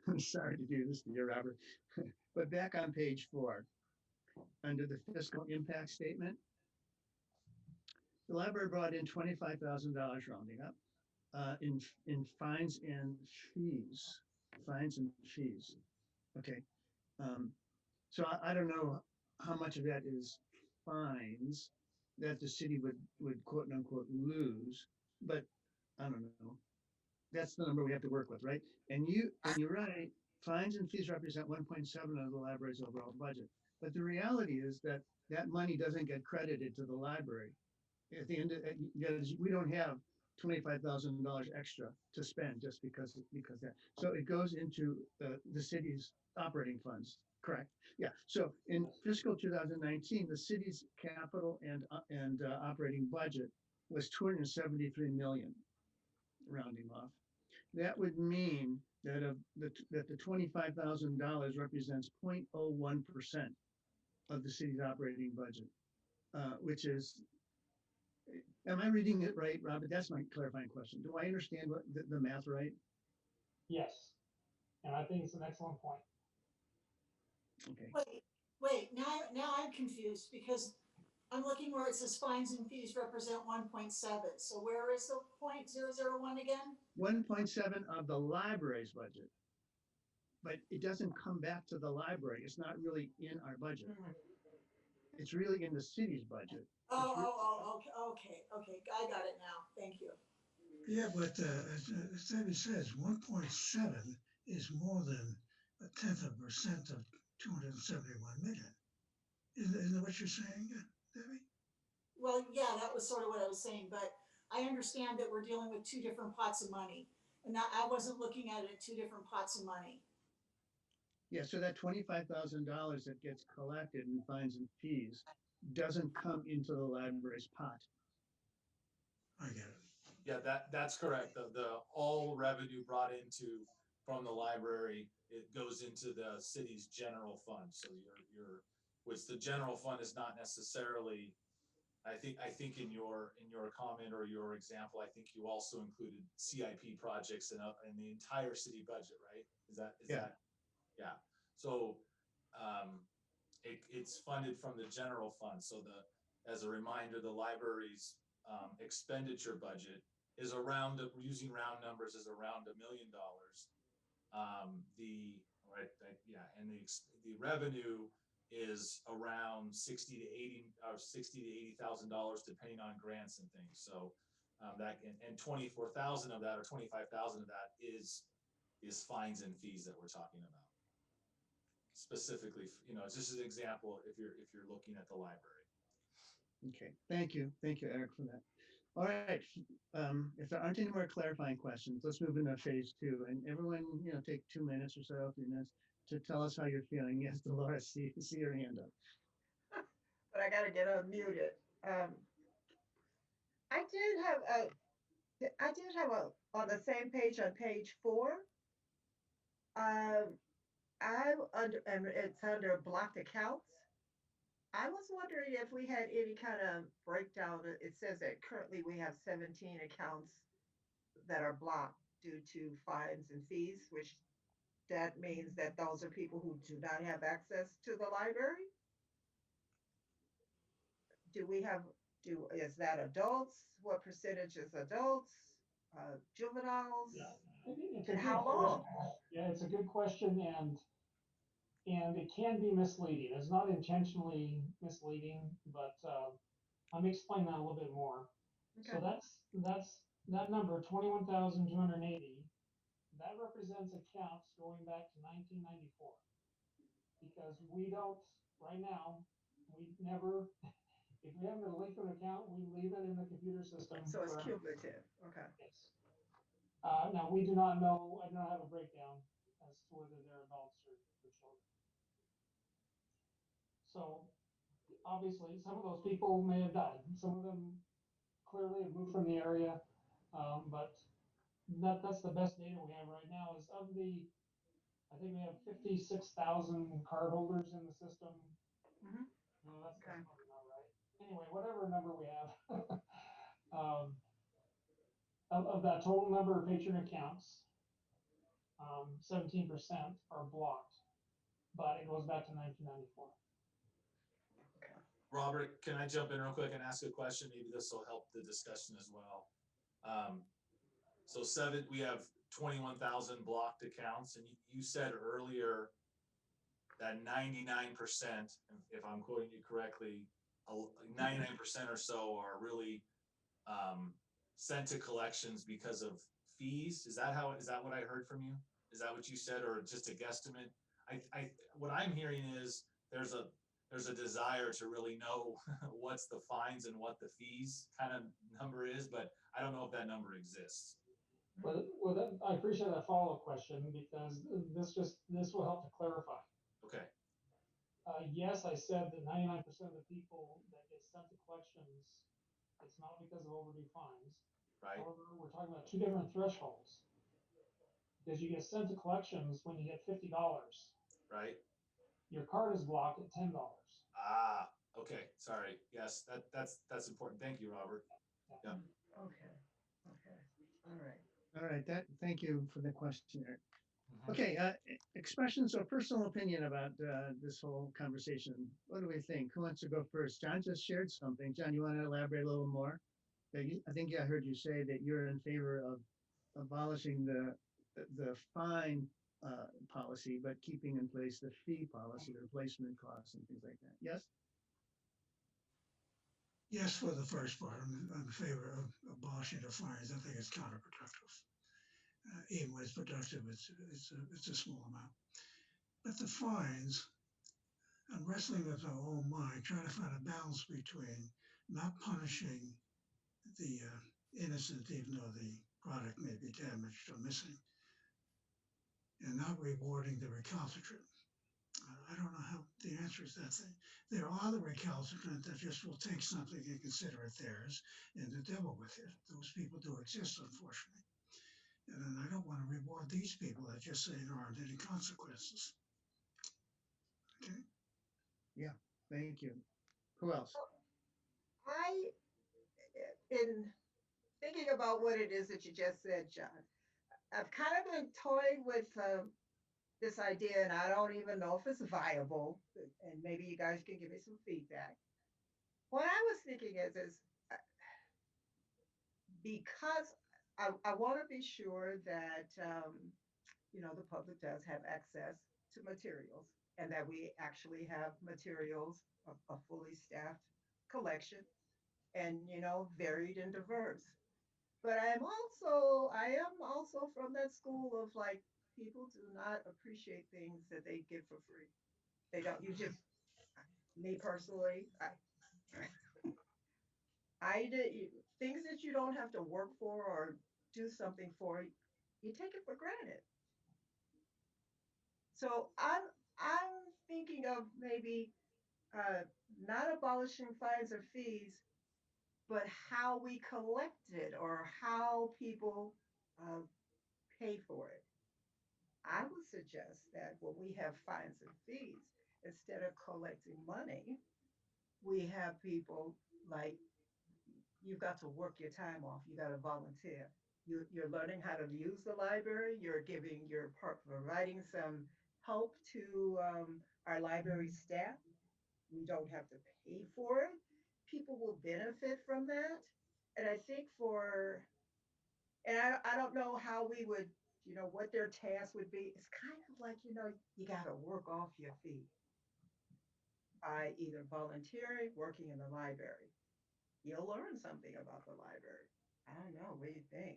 I'm sorry to do this to you, Robert. But back on page 4, under the fiscal impact statement, the library brought in $25,000 rounding up in fines and fees. Fines and fees. Okay. Um, so I don't know how much of that is fines that the city would quote unquote lose, but I don't know. That's the number we have to work with, right? And you're right. Fines and fees represent 1.7 of the library's overall budget. But the reality is that that money doesn't get credited to the library. At the end, because we don't have $25,000 extra to spend just because that. So it goes into the city's operating funds. Correct. Yeah. So in fiscal 2019, the city's capital and operating budget was 273 million, rounding off. That would mean that the $25,000 represents 0.01% of the city's operating budget, which is, am I reading it right, Robert? That's my clarifying question. Do I understand what the math right? Yes. And I think it's an excellent point. Okay. Wait, now I'm confused because I'm looking where it says fines and fees represent 1.7. So where is the 0.001 again? 1.7 of the library's budget, but it doesn't come back to the library. It's not really in our budget. It's really in the city's budget. Okay. I got it now. Thank you. Yeah, but as Debbie says, 1.7 is more than 0.1% of 271 million. Isn't that what you're saying, Debbie? Well, yeah, that was sort of what I was saying, but I understand that we're dealing with two different pots of money. And I wasn't looking at it at two different pots of money. Yeah, so that $25,000 that gets collected in fines and fees doesn't come into the library's pot. I get it. Yeah, that's correct. The all revenue brought into from the library, it goes into the city's general fund. So which the general fund is not necessarily, I think in your comment or your example, I think you also included CIP projects in the entire city budget, right? Is that yeah. So it's funded from the general fund. So as a reminder, the library's expenditure budget is around, using round numbers, is around $1 million. And the revenue is around 60 to 80,000 dollars, depending on grants and things. So and 24,000 of that, or 25,000 of that is fines and fees that we're talking about. Specifically, it's just an example if you're looking at the library. Okay, thank you, Eric, for that. All right, if there aren't any more clarifying questions, let's move into phase 2. And everyone, take 2 minutes or so, 3 minutes to tell us how you're feeling. Yes, Dolores, see your hand up. But I gotta get unmuted. I did have on the same page, on page 4. I'm under, and it's under blocked accounts. I was wondering if we had any kind of breakdown. It says that currently we have 17 accounts that are blocked due to fines and fees, which that means that those are people who do not have access to the library? Do we have, is that adults? What percentage is adults? Juveniles? Yeah, I think it's a And good how question. long? Yeah, it's a good question, and it can be misleading. It's not intentionally misleading, but let me explain that a little bit more. So Okay. that number, 21,280, that represents accounts going back to 1994. Because we don't, right now, we never, if we have a delinquent account, we leave it in the computer system So it's forever. cumulative. Okay. Yes. Now, we do not know, I do not have a breakdown as to whether they're adults or children. So obviously, some of those people may have died. Some of them clearly have moved from the area, but that's the best data we have right now. Is of the, I think we have 56,000 cardholders in the system. Hmm. No, that's Okay. probably not right. Anyway, whatever number we have, of that total number of patron accounts, 17% are blocked, but it goes back to 1994. Okay. Robert, can I jump in real quick and ask a question? Maybe this will help the discussion as well. So we have 21,000 blocked accounts, and you said earlier that 99%, if I'm quoting you correctly, 99% or so are really sent to collections because of fees. Is that what I heard from you? Is that what you said, or just a guesstimate? What I'm hearing is there's a desire to really know what's the fines and what the fees kind of number is, but I don't know if that number exists. Well, I appreciate that follow-up question, because this will help to clarify. Okay. Yes, I said that 99% of the people that get sent to collections, it's not because of overdue fines. Right. However, we're talking about two different thresholds. Because you get sent to collections when you get $50. Right. Your card is blocked at $10. Ah, okay. Sorry. Yes, that's important. Thank you, Robert. Yeah. Okay. Okay. All right. All right, thank you for the question, Eric. Mhm. Okay, expressions of personal opinion about this whole conversation. What do we think? Who wants to go first? John just shared something. John, you want to elaborate a little more? I think I heard you say that you're in favor of abolishing the fine policy, but keeping in place the fee policy, the replacement costs and things like that. Yes? Yes, for the first part, I'm in favor of abolishing the fines. I think it's counterproductive. Even when it's productive, it's a small amount. But the fines, I'm wrestling with my own mind, trying to find a balance between not punishing the innocent, even though the product may be damaged or missing, and not rewarding the recalcitrant. I don't know how the answer is that thing. There are the recalcitrant that just will take something and consider it theirs and the devil with it. Those people do exist, unfortunately. And then I don't want to reward these people that just say there aren't any consequences. Okay. Yeah, thank you. Who else? I, in thinking about what it is that you just said, John, I've kind of been toying with this idea, and I don't even know if it's viable. And maybe you guys can give me some feedback. What I was thinking is because I want to be sure that the public does have access to materials, and that we actually have materials, a fully staffed collection, and varied and diverse. But I am also from that school of, like, people do not appreciate things that they get for free. They don't. You just, me personally, I did things that you don't have to work for or do something for, you take it for granted. So I'm thinking of maybe uh, not abolishing fines or fees, but how we collect it or how people uh, pay for it. I would suggest that when we have fines and fees, instead of collecting money, we have people, like, you've got to work your time off. You got to volunteer. you're learning how to use the library. You're providing some help to our library staff. We don't have to pay for it. People will benefit from that. And I think and I don't know how we would, what their task would be. It's kind of like, you got to work off your fee by either volunteering, working in the library. You'll learn something about the library. I don't know. What do you think?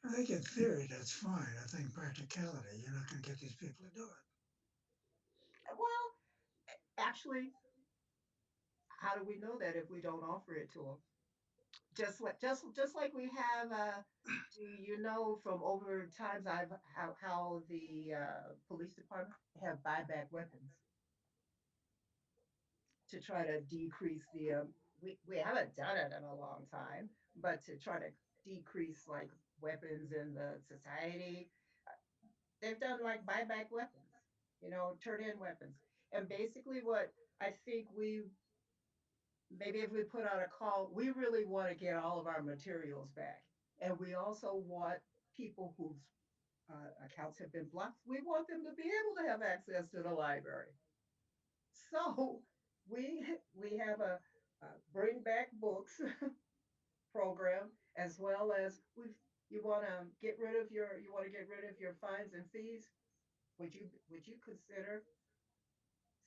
I think in theory, that's fine. I think practicality, you're not gonna get these people to do it. Well, actually, how do we know that if we don't offer it to them? Just like we have. Do you know from over times I've how the police department have buyback weapons to try to decrease the. We haven't done it in a long time, but to try to decrease like weapons in the society, they've done like buyback weapons. Turn in weapons, and basically what I think maybe if we put out a call, we really want to get all of our materials back. And we also want people whose accounts have been blocked, we want them to be able to have access to the library. So we have a bring back books program, as well as you want to get rid of your fines and fees. Would you consider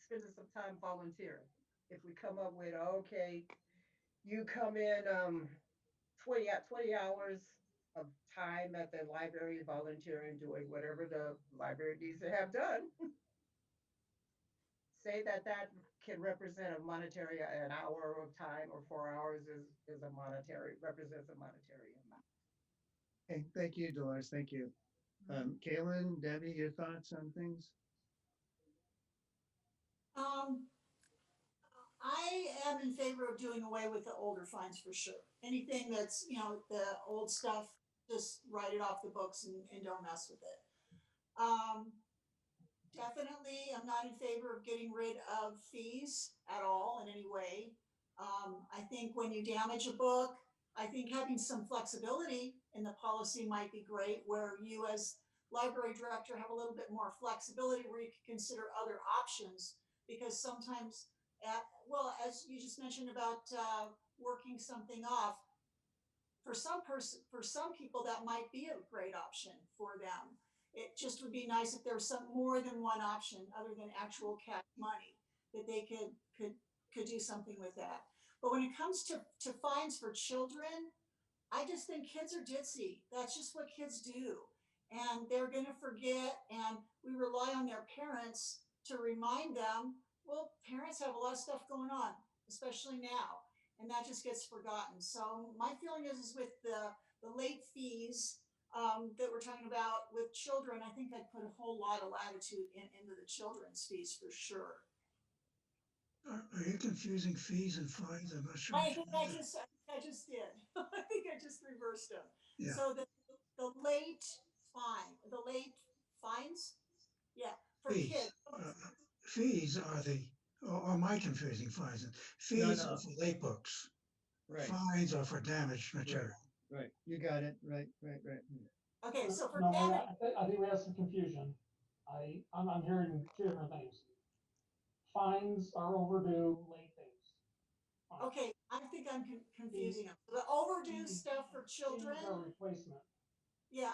spending some time volunteering? If we come up with, okay, you come in 20 hours of time at the library volunteering, doing whatever the library needs to have done. Say that can represent a monetary, an hour of time or 4 hours is a monetary, represents a monetary amount. Okay, thank you, Dolores. Thank you. Kaylin, Debbie, your thoughts on things? Um, I am in favor of doing away with the older fines for sure. Anything that's, the old stuff, just write it off the books and don't mess with it. Um, Definitely, I'm not in favor of getting rid of fees at all in any way. I think when you damage a book, I think having some flexibility in the policy might be great, where you as library director have a little bit more flexibility where you can consider other options. Because sometimes, well, as you just mentioned about working something off, for some people that might be a great option for them. It just would be nice if there was some more than one option other than actual cash money that they could do something with that. But when it comes to fines for children, I just think kids are ditzy. That's just what kids do. And they're going to forget. And we rely on their parents to remind them. Well, parents have a lot of stuff going on, especially now. And that just gets forgotten. So my feeling is with the late fees that we're talking about with children, I think I'd put a whole lot of latitude into the children's fees for sure. Are you confusing fees and fines? I'm not sure. I think I just did. I think I just reversed them. Yeah, So the late the late fines, yeah, for fees. kids. Fees are or my confusing fines. No, Fees no. are for late books. Right, Fines are for damaged material. right. You got it. Right. Okay, so for No, damage, I think we have some confusion. I'm hearing two different things. Fines are overdue, late fees. Fine. okay, I think I'm confusing them. The overdue stuff for Fees are children, replacement. yeah,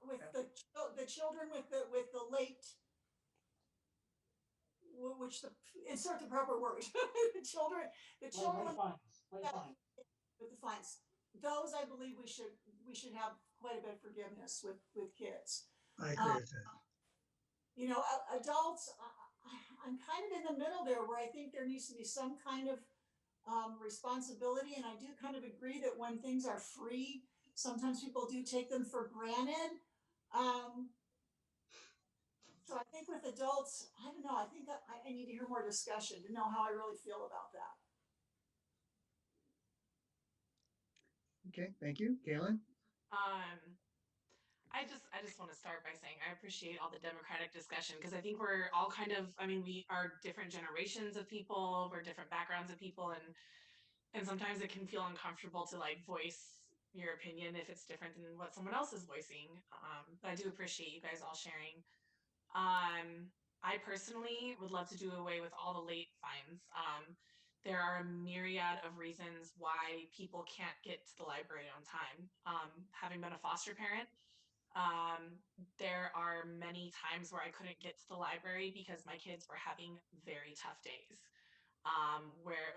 with the children with the late, which insert the proper word. the children, the children Late fines, late with fines. with the fines. Those I believe we should have quite a bit of forgiveness with kids. I agree with that. Adults, I'm kind of in the middle there where I think there needs to be some kind of responsibility. And I do kind of agree that when things are free, sometimes people do take them for granted. Um, so I think with adults, I don't know, I think I need to hear more discussion to know how I really feel about that. Okay, thank you. Kaylin? I just want to start by saying I appreciate all the democratic discussion because I think we're all kind of, I mean, we are different generations of people, we're different backgrounds of people, and sometimes it can feel uncomfortable to like voice, your opinion if it's different than what someone else is voicing. But I do appreciate you guys all sharing. I personally would love to do away with all the late fines. There are a myriad of reasons why people can't get to the library on time. Having been a foster parent, there are many times where I couldn't get to the library because my kids were having very tough days.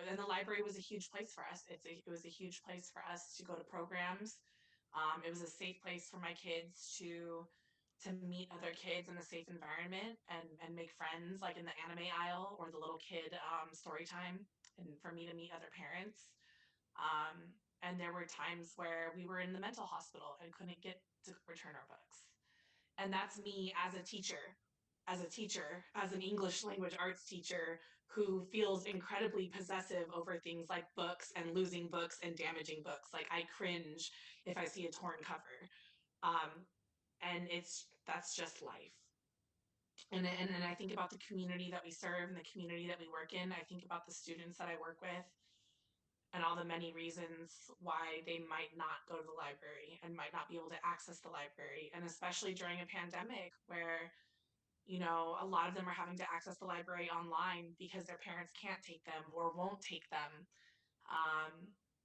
And the library was a huge place for us. It was a huge place for us to go to programs. It was a safe place for my kids to meet other kids in a safe environment and make friends, like in the anime aisle or the little kid story time, and for me to meet other parents. And there were times where we were in the mental hospital and couldn't get to return our books. And that's me as a teacher, as an English language arts teacher who feels incredibly possessive over things like books and losing books and damaging books. Like I cringe if I see a torn cover. Um, and that's just life. And I think about the community that we serve and the community that we work in. I think about the students that I work with and all the many reasons why they might not go to the library and might not be able to access the library. And especially during a pandemic where, a lot of them are having to access the library online because their parents can't take them or won't take them.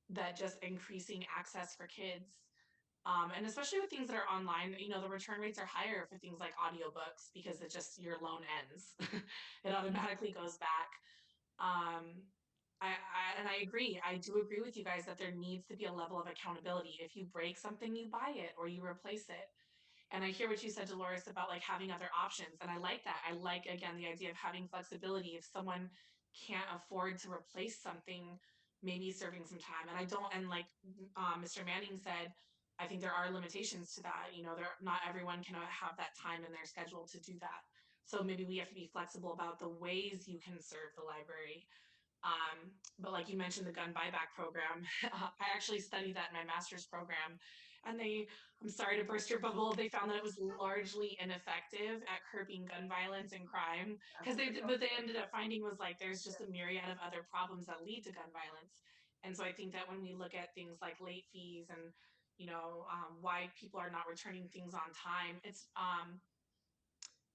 That just increasing access for kids. And especially with things that are online, the return rates are higher for things like audiobooks because it just your loan ends. It automatically goes back. Um, and I agree. I do agree with you guys that there needs to be a level of accountability. If you break something, you buy it or you replace it. And I hear what you said, Dolores, about like having other options. And I like that. I like, again, the idea of having flexibility. If someone can't afford to replace something, maybe serving some time. And I don't, and like Mr. Manning said, I think there are limitations to that. Not everyone can have that time in their schedule to do that. So maybe we have to be flexible about the ways you can serve the library. But like you mentioned, the gun buyback program, I actually studied that in my master's program. And I'm sorry to burst your bubble, they found that it was largely ineffective at curbing gun violence and crime. What they ended up finding was like there's just a myriad of other problems that lead to gun violence. And so I think that when we look at things like late fees and, why people are not returning things on time,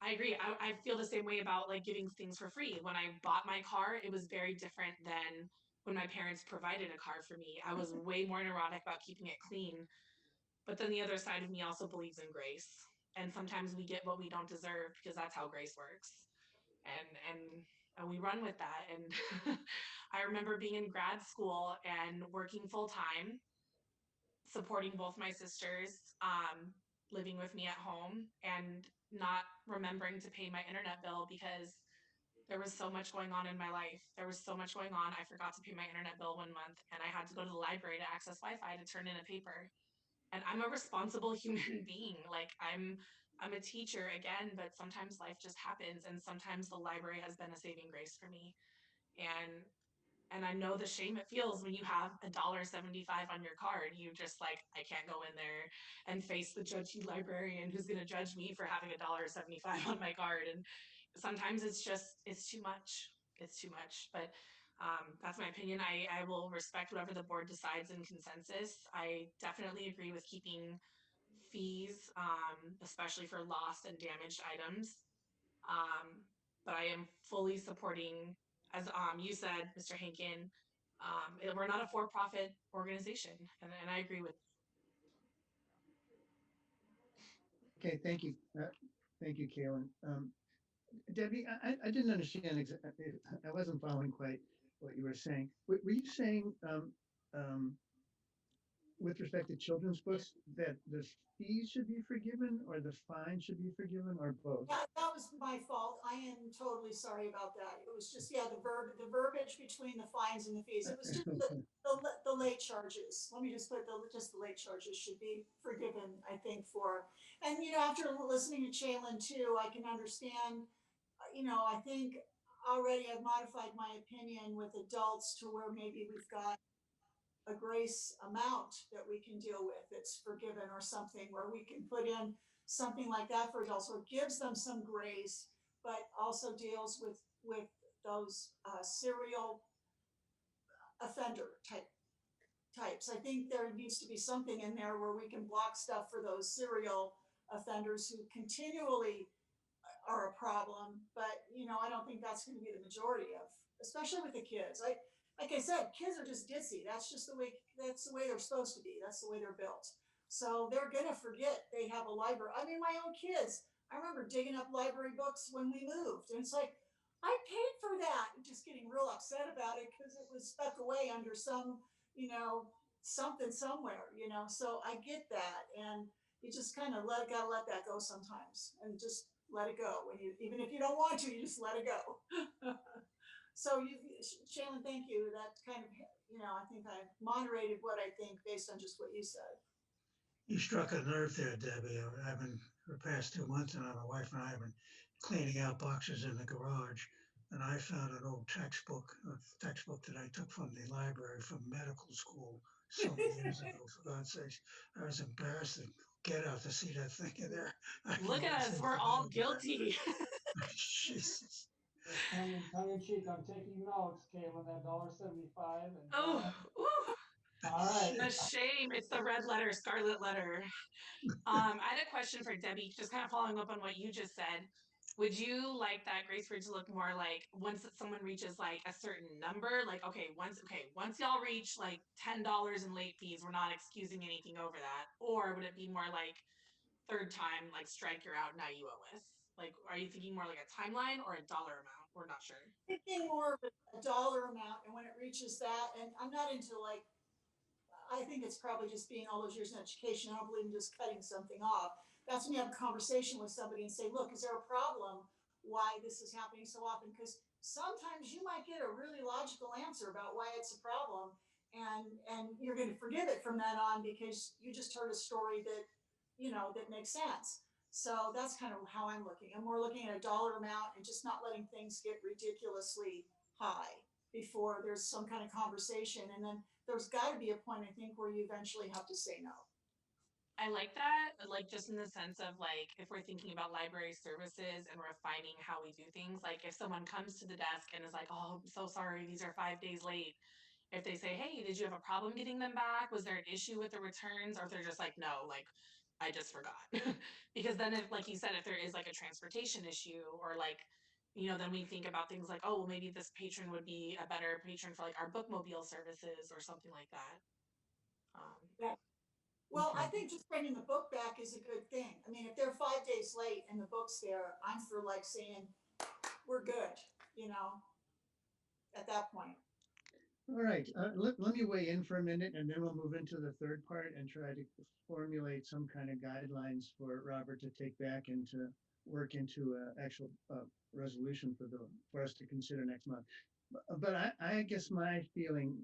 I agree. I feel the same way about like giving things for free. When I bought my car, it was very different than when my parents provided a car for me. I was way more neurotic about keeping it clean. But then the other side of me also believes in grace. And sometimes we get what we don't deserve because that's how grace works. And we run with that. And I remember being in grad school and working full time, supporting both my sisters, living with me at home, and not remembering to pay my internet bill because there was so much going on in my life. There was so much going on. I forgot to pay my internet bill one month, and I had to go to the library to access Wi-Fi to turn in a paper. And I'm a responsible human being. Like I'm a teacher again, but sometimes life just happens, and sometimes the library has been a saving grace for me. And and I know the shame it feels when you have $1.75 on your card. You just like, I can't go in there and face the judgy librarian who's gonna judge me for having $1.75 on my card. And sometimes it's too much. It's too much. But that's my opinion. I will respect whatever the board decides in consensus. I definitely agree with keeping fees, especially for lost and damaged items. But I am fully supporting, as you said, Mr. Hankin, we're not a for-profit organization, and I agree with. Okay, thank you. Thank you, Kaylin. Debbie, I didn't understand exactly. I wasn't following quite what you were saying. Were you saying with respect to children's books that the fees should be forgiven or the fine should be forgiven or both? Yeah, that was my fault. I am totally sorry about that. It was just, yeah, the verbiage between the fines and the fees. It was just the late charges. Let me just put just the late charges should be forgiven, I think, for, and after listening to Chaylin too, I can understand, I think already I've modified my opinion with adults to where maybe we've got a grace amount that we can deal with that's forgiven or something where we can put in something like that for adults, or gives them some grace, but also deals with those serial offender type types. I think there needs to be something in there where we can block stuff for those serial offenders who continually are a problem, but I don't think that's going to be the majority of, especially with the kids. Like I said, kids are just ditzy. That's the way they're supposed to be. That's the way they're built. So they're gonna forget they have a library. I mean, my own kids. I remember digging up library books when we moved, and it's like I paid for that, and just getting real upset about it because it was stuck away under some, something somewhere. So I get that, and you just kind of gotta let that go sometimes, and just let it go. Even if you don't want to, you just let it go. So Shaylin, thank you. That kind of, I think I moderated what I think based on just what you said. You struck a nerve there, Debbie. I've been, for the past 2 months now, my wife and I have been cleaning out boxes in the garage, and I found an old textbook, a textbook that I took from the library from medical school so many years ago, for God's sakes. I was embarrassed to get out to see that thing in there. Look at us, we're all guilty. Jesus. Tongue in cheek, I'm taking notes, Caitlin, that $1.75 and. Oh, All right. the shame. It's the red letter, scarlet letter. I had a question for Debbie, just kind of following up on what you just said. Would you like that grace period to look more like once someone reaches like a certain number, like once y'all reach like $10 in late fees, we're not excusing anything over that? Or would it be more like third time, like strike, you're out, now you owe us? Like, are you thinking more like a timeline or a dollar amount? We're not sure. Thinking more of a dollar amount, and when it reaches that, and I'm not into like, I think it's probably just being all those years in education. I don't believe in just cutting something off. That's when you have a conversation with somebody and say, look, is there a problem why this is happening so often? Because sometimes you might get a really logical answer about why it's a problem, and you're going to forgive it from then on because you just heard a story that makes sense. So that's kind of how I'm looking. I'm more looking at a dollar amount and just not letting things get ridiculously high before there's some kind of conversation. And then there's got to be a point, I think, where you eventually have to say no. I like that, like just in the sense of like if we're thinking about library services and refining how we do things, like if someone comes to the desk and is like, oh, I'm so sorry, these are 5 days late. If they say, hey, did you have a problem getting them back? Was there an issue with the returns? Or if they're just like, no, like I just forgot. Because then if, like you said, if there is like a transportation issue or like, then we think about things like, oh, well, maybe this patron would be a better patron for like our bookmobile services or something like that. Yeah. Well, Okay. I think just bringing the book back is a good thing. I mean, if they're 5 days late and the book's there, I'm for like saying, we're good, at that point. All right, let me weigh in for a minute and then we'll move into the third part and try to formulate some kind of guidelines for Robert to take back and to work into an actual resolution for us to consider next month. But I guess my feeling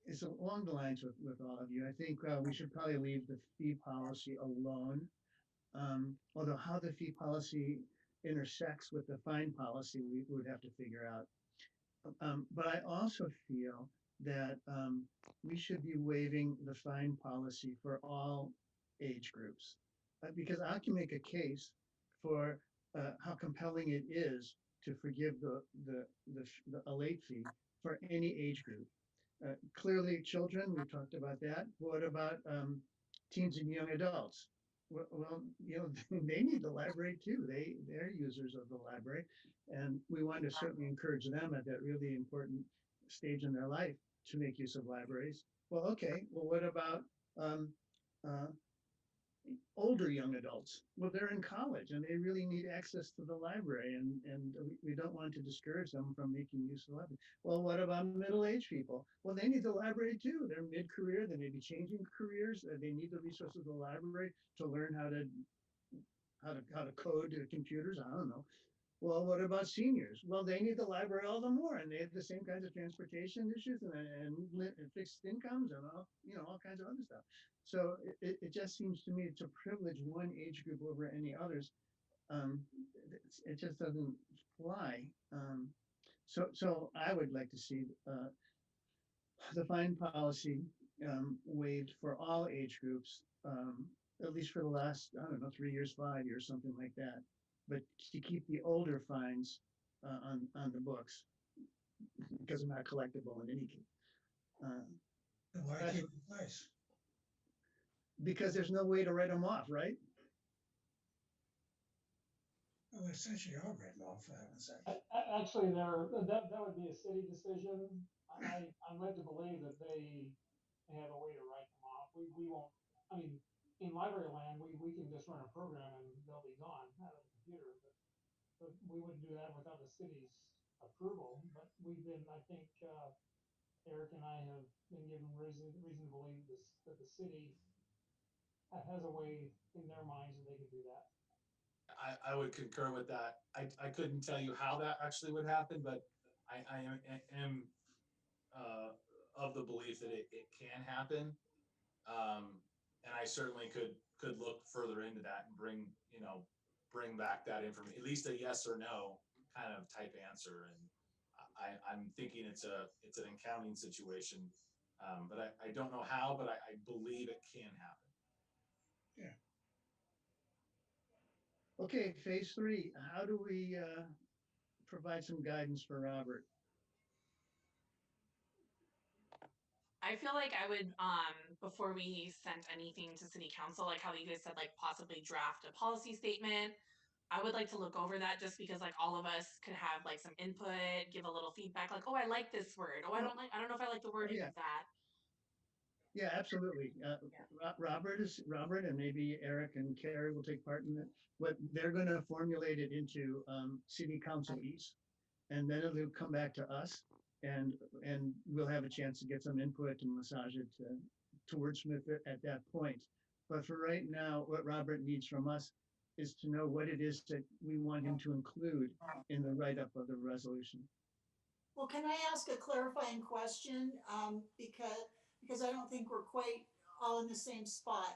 is along the lines with all of you. I think we should probably leave the fee policy alone. Although how the fee policy intersects with the fine policy, we would have to figure out. But I also feel that we should be waiving the fine policy for all age groups. Because I can make a case for how compelling it is to forgive a late fee for any age group. Clearly, children, we've talked about that. What about teens and young adults? Well, they need the library too. They're users of the library, and we want to certainly encourage them at that really important stage in their life to make use of libraries. Well, okay. Well, what about older young adults? Well, they're in college and they really need access to the library, and we don't want to discourage them from making use of the library. Well, what about middle-aged people? Well, they need the library too. They're mid-career, they may be changing careers, they need the resources of the library to learn how to code computers. I don't know. Well, what about seniors? Well, they need the library all the more, and they have the same kinds of transportation issues and fixed incomes and all kinds of other stuff. So it just seems to me to privilege one age group over any others. It just doesn't fly. So I would like to see the fine policy waived for all age groups, at least for the last, I don't know, 3 years, 5 years, something like that. But to keep the older fines on the books because they're not collectible in any case. Then why That's- keep it in place? Because there's no way to write them off, right? Well, they essentially are written off, for heaven's sake. Actually, that would be a city decision. I'm led to believe that they have a way to write them off. We won't, I mean, in library land, we can just run a program and they'll be gone out of the computer, but we wouldn't do that without the city's approval. But we've been, I think, Eric and I have been given reason to believe this, that the city has a way in their minds that they can do that. I would concur with that. I couldn't tell you how that actually would happen, but I am of the belief that it can happen. And I certainly could look further into that and bring back that information, at least a yes or no kind of type answer. And I'm thinking it's an accounting situation, but I don't know how, but I believe it can happen. Okay, phase 3, how do we provide some guidance for Robert? I feel like I would, before we sent anything to city council, like how you guys said, like possibly draft a policy statement. I would like to look over that just because like all of us could have like some input, give a little feedback, like, oh, I like this word. Oh, I don't know if I like the wording yeah. of that. Yeah, absolutely. Robert and maybe Eric and Carrie will take part in it. But they're going to formulate it into city councilese, and then it'll come back to us, and we'll have a chance to get some input and massage it to wordsmith it at that point. But for right now, what Robert needs from us is to know what it is that we want him to include in the write-up of the resolution. Well, can I ask a clarifying question? Because I don't think we're quite all in the same spot.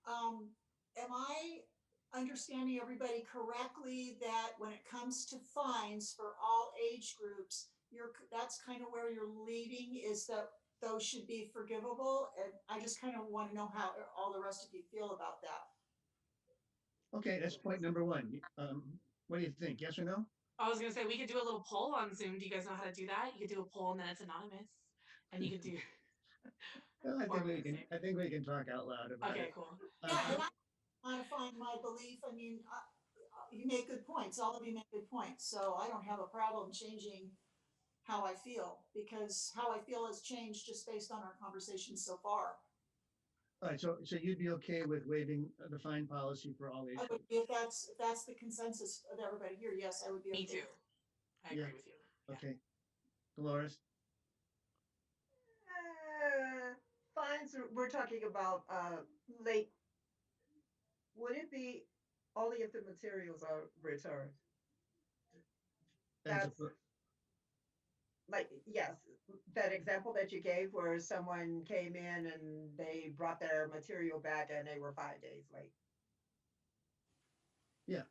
Am I understanding everybody correctly that when it comes to fines for all age groups, that's kind of where you're leading, is that those should be forgivable? And I just kind of want to know how all the rest of you feel about that. Okay, that's point number 1. What do you think? Yes or no? I was gonna say we could do a little poll on Zoom. Do you guys know how to do that? You could do a poll and then it's anonymous, and you could do. Well, I Or think we we can can. say- I think we can talk out loud about Okay, it. cool. Yeah, and I'm modifying my belief. I mean, you make good points. All of you make good points. So I don't have a problem changing how I feel, because how I feel has changed just based on our conversation so far. All right, so you'd be okay with waiving the fine policy for all age I would groups? be, if that's the consensus of everybody here, yes, I would be okay. Me too. I agree Yeah. with you. Yeah. Okay. Dolores? Fines, we're talking about late. Would it be only if the materials are returned? As That's a, like, yes, that example that you gave where someone came in and they brought their material back and they were 5 days late. Yeah.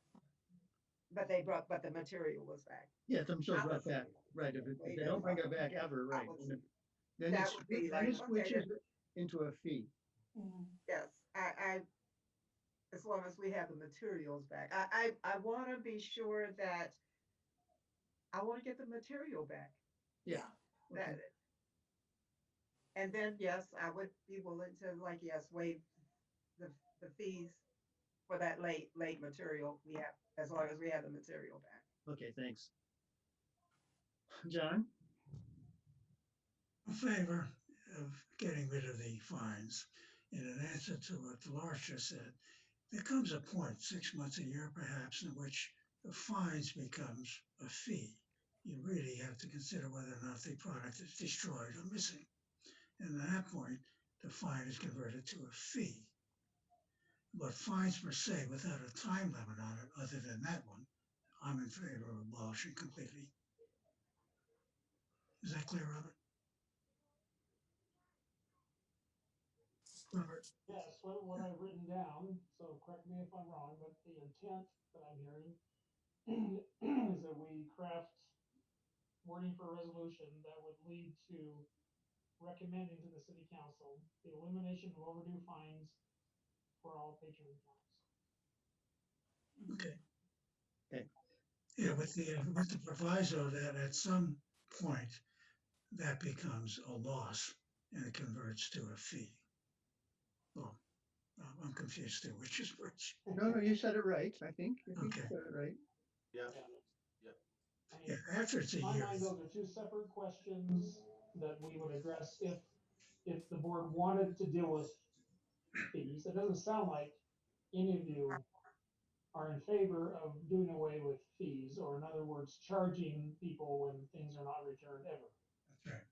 But the material was back. yeah, if I'm still I brought would back, say, right, if wait, they don't bring it back ever, right, would then that it's, would be then like, it okay, switches into a fee. Mhm. yes, I, as long as we have the materials back, I want to be sure that I want to get the material back. Yeah. That, Okay. and then, yes, I would be willing to, like, yes, waive the fees for that late material we have, as long as we have the material back. Okay, thanks. John? In favor of getting rid of the fines. In an answer to what Dolores just said, there comes a point, 6 months, a year perhaps, in which the fines becomes a fee. You really have to consider whether or not the product is destroyed or missing. And at that point, the fine is converted to a fee. But fines per se, without a time limit on it, other than that one, I'm in favor of abolishing completely. Is that clear, Robert? Robert? Yes, what I've written down, so correct me if I'm wrong, but the intent that I'm hearing is that we craft wording for a resolution that would lead to recommending to the city council the elimination of overdue fines for all patron accounts. Okay. Okay. Yeah, with the proviso that at some point that becomes a loss and it converts to a fee. Well, I'm confused too, which is which. No, you said it right, I think. I think you Okay. said it right. Yeah, I mean, Yeah, after it's a in my year, mind, those are two separate questions that we would address if the board wanted to deal with fees. It doesn't sound like any of you are in favor of doing away with fees, or in other words, charging people when things are not returned ever. that's right.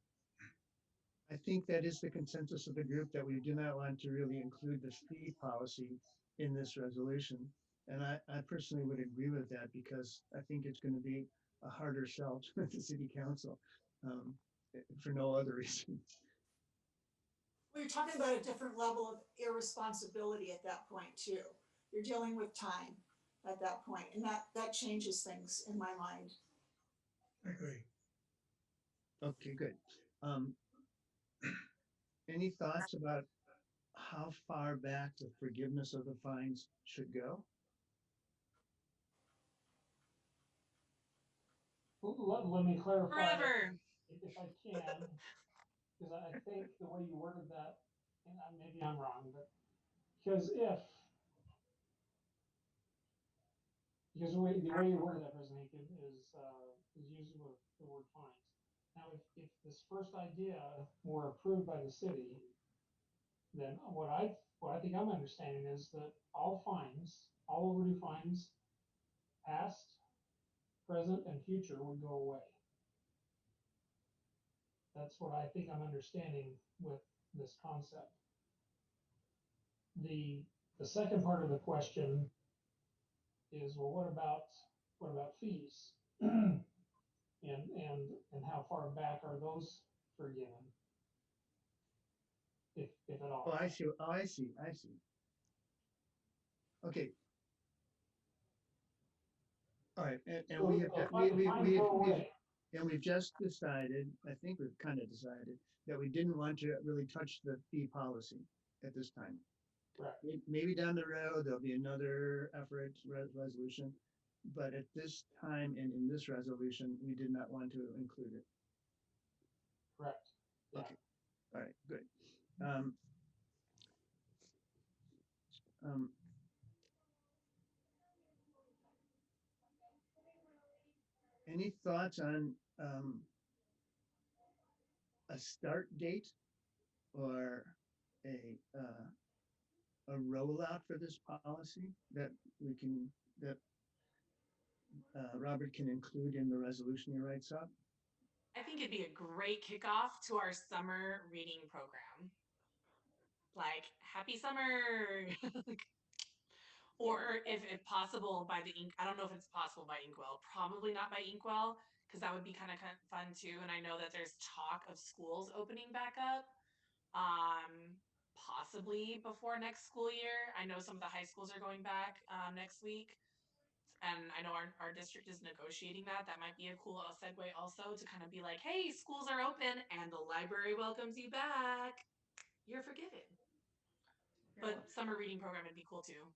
I think that is the consensus of the group, that we do not want to really include the fee policy in this resolution. And I personally would agree with that, because I think it's going to be a harder sell to the city council, for no other reason. Well, you're talking about a different level of irresponsibility at that point too. You're dealing with time at that point, and that changes things in my mind. I agree. Okay, good. Any thoughts about how far back the forgiveness of the fines should go? Let me clarify Forever. if I can, because I think the way you worded that, and maybe I'm wrong, but because the way you worded that, President Aiken, is using the word fines. Now, if this first idea were approved by the city, then what I think I'm understanding is that all fines, all overdue fines, past, present, and future, would go away. That's what I think I'm understanding with this concept. The second part of the question is, well, what about fees? and how far back are those forgiven? If at all. Oh, I see. Oh, I see. Okay. All right, and we have, we've just decided, I think we've kind of decided, that we didn't want to really touch the fee policy at this time. Right. Maybe down the road, there'll be another effort resolution, but at this time and in this resolution, we did not want to include it. Correct. Yeah. Okay. All right, good. Any thoughts on a start date or a rollout for this policy that Robert can include in the resolution he writes up? I think it'd be a great kickoff to our summer reading program. Like, happy summer. Or if possible by the ink. I don't know if it's possible by Inkwell. Probably not by Inkwell, because that would be kind of fun too. And I know that there's talk of schools opening back up. Possibly before next school year. I know some of the high schools are going back next week. And I know our district is negotiating that. That might be a cool segue also, to kind of be like, hey, schools are open and the library welcomes you back. You're forgiven. But summer reading program would be cool too.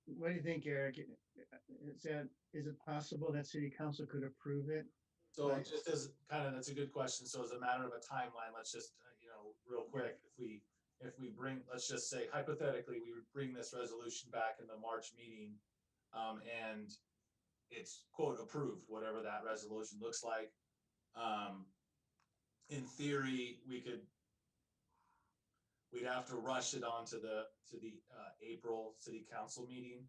What do you think, Eric? Is it possible that city council could approve it? so Right. just as that's a good question. So as a matter of a timeline, let's just, real quick, if we bring, let's just say hypothetically, we would bring this resolution back in the March meeting, and it's quote approved, whatever that resolution looks like. In theory, we'd have to rush it on to the April city council meeting.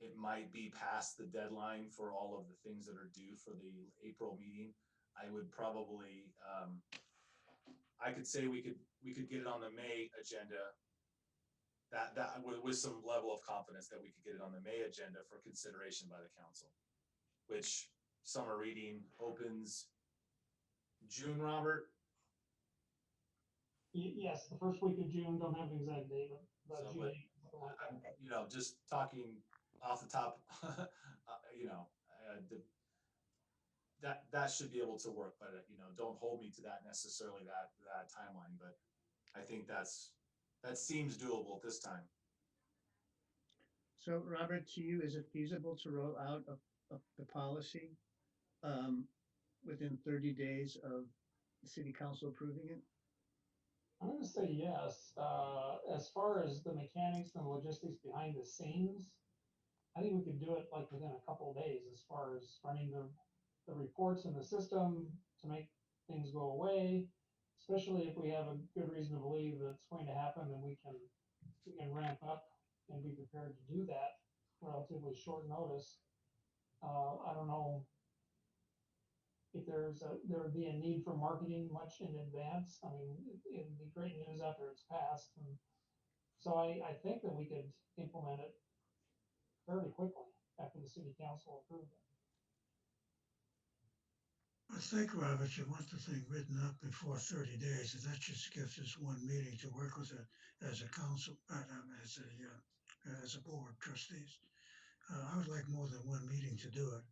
It might be past the deadline for all of the things that are due for the April meeting. I would probably, I could say we could get it on the May agenda. That with some level of confidence that we could get it on the May agenda for consideration by the council, which summer reading opens June, Robert. Yes, the first week of June. Don't have an exact date, but So, June. I'm, just talking off the top, that should be able to work, but don't hold me to that necessarily, that timeline, but I think that seems doable at this time. So Robert, to you, is it feasible to roll out a the policy within 30 days of the city council approving it? I'm gonna say yes. As far as the mechanics and logistics behind the scenes, I think we could do it like within a couple of days as far as running the reports in the system to make things go away. Especially if we have a good reason to believe that it's going to happen, then we can ramp up and be prepared to do that relatively short notice. I don't know if there would be a need for marketing much in advance. I mean, it'd be great news after it's passed. And so I think that we could implement it fairly quickly after the city council approved it. I think, Robert, you want the thing written up before 30 days, and that just gives us one meeting to work with it as a council, as a board of trustees. I would like more than one meeting to do it.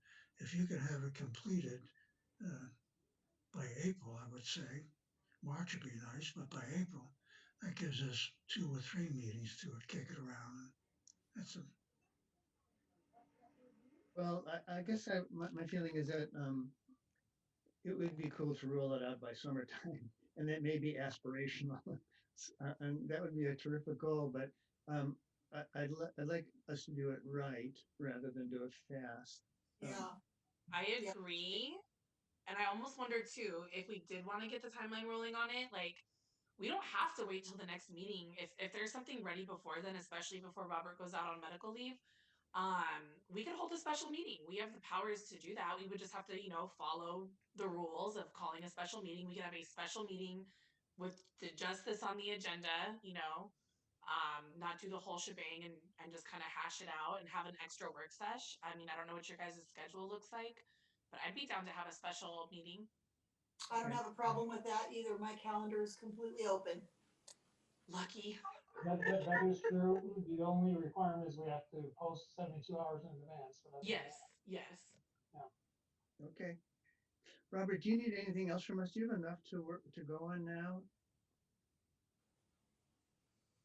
If you can have it completed by April, I would say. March would be nice, but by April, that gives us 2 or 3 meetings to kick it around. That's a, Well, I guess my feeling is that it would be cool to roll it out by summertime, and that may be aspirational. And that would be a terrific goal, but I'd like us to do it right rather than do it fast. Yeah, I Yeah. agree. And I almost wonder too, if we did want to get the timeline rolling on it, like we don't have to wait till the next meeting. If there's something ready before then, especially before Robert goes out on medical leave, we could hold a special meeting. We have the powers to do that. We would just have to, follow the rules of calling a special meeting. We could have a special meeting with just this on the agenda, not do the whole shebang and just kind of hash it out and have an extra work sesh. I mean, I don't know what your guys' schedule looks like, but I'd be down to have a special meeting. I don't have a problem with that either. My calendar is completely open. Lucky. That is true. The only requirement is we have to post 72 hours in advance. But Yes. Okay. Robert, do you need anything else from us? Do you have enough to go on now?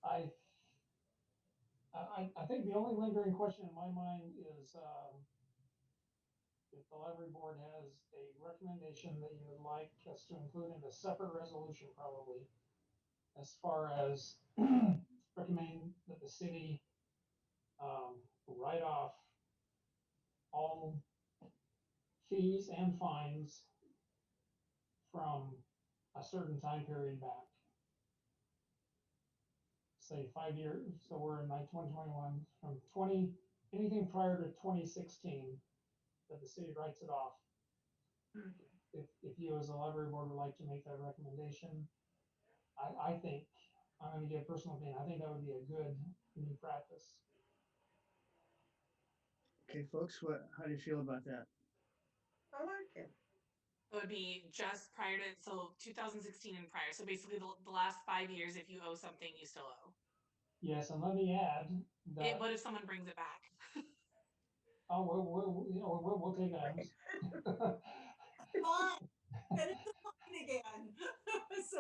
I think the only lingering question in my mind is if the library board has a recommendation that you would like us to include in a separate resolution, probably, as far as recommending that the city write off all fees and fines from a certain time period back. Say 5 years, so we're in 2021, from anything prior to 2016, that the city writes it off. If you as a library board would like to make that recommendation, I think, I'm gonna give a personal opinion, I think that would be a good new practice. Okay, folks, how do you feel about that? I like it. It would be just prior to, so 2016 and prior. So basically the last 5 years, if you owe something, you still owe. Yes, and let me add that, What if someone brings it back? we'll take items. Fine, and it's fine again. So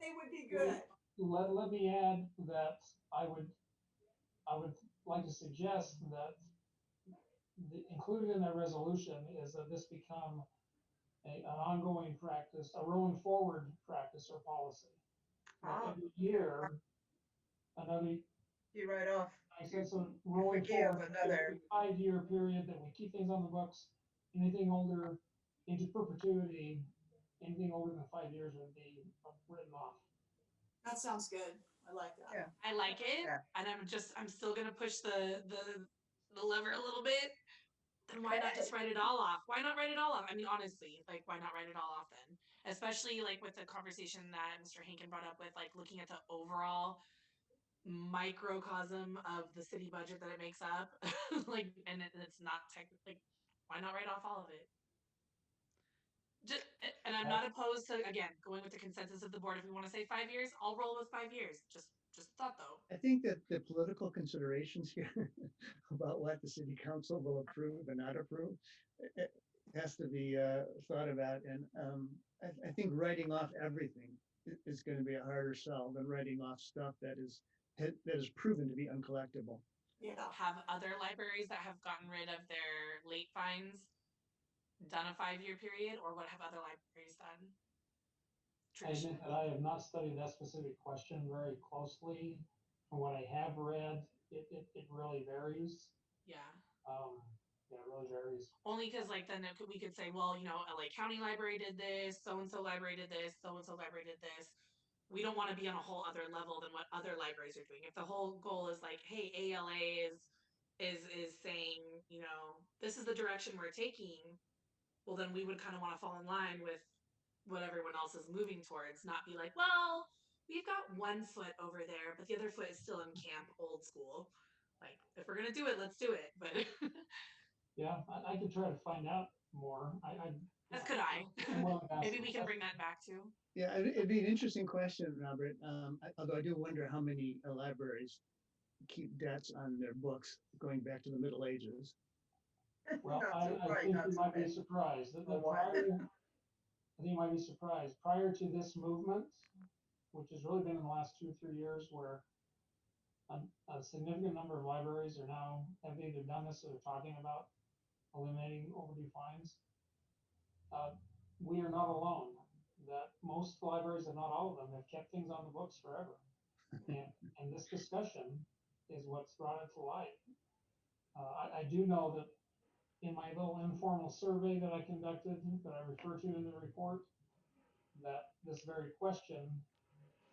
they would be good. Let me add that I would like to suggest that included in that resolution is that this become an ongoing practice, a rolling forward practice or policy. Every year, another, You write off. I said, so rolling Forgive forward, another. 5-year period that we keep things on the books. Anything older into perpetuity, anything older than 5 years would be written off. That sounds good. I like that. Yeah. I like it, Yeah. and I'm still gonna push the lever a little bit. Then why not just write it all off? Why not write it all off? I mean, honestly, like, why not write it all off then? Especially like with the conversation that Mr. Hankin brought up with like looking at the overall microcosm of the city budget that it makes up, like, and it's not technically. Why not write off all of it? Just, and I'm not opposed to, again, going with the consensus of the board. If we want to say 5 years, I'll roll with 5 years. Just thought though. I think that the political considerations here about what the city council will approve and not approve, it has to be thought about. And I think writing off everything is going to be a harder sell than writing off stuff that is proven to be uncollectible. Yeah. Have other libraries that have gotten rid of their late fines done a 5-year period, or what have other libraries done? I admit that I have not studied that specific question very closely. From what I have read, it really varies. Yeah. Yeah, it really varies. Only because like then we could say, well, LA County Library did this, so and so library did this, so and so library did this. We don't want to be on a whole other level than what other libraries are doing. If the whole goal is like, hey, ALA is saying, this is the direction we're taking, well, then we would kind of want to fall in line with what everyone else is moving towards, not be like, well, we've got one foot over there, but the other foot is still in camp old school. Like, if we're gonna do it, let's do it. But yeah, I could try to find out more. as could I. Maybe we can bring that back too. Yeah, it'd be an interesting question, Robert. Although I do wonder how many libraries keep debts on their books going back to the Middle Ages. Well, I think you might be surprised. I think you might be surprised. Prior to this movement, which has really been in the last 2 or 3 years, where a significant number of libraries have either done this or they're talking about eliminating overdue fines. We are not alone. That most libraries, if not all of them, have kept things on the books forever. And this discussion is what's brought it to light. I do know that in my little informal survey that I conducted, that I refer to in the report, that this very question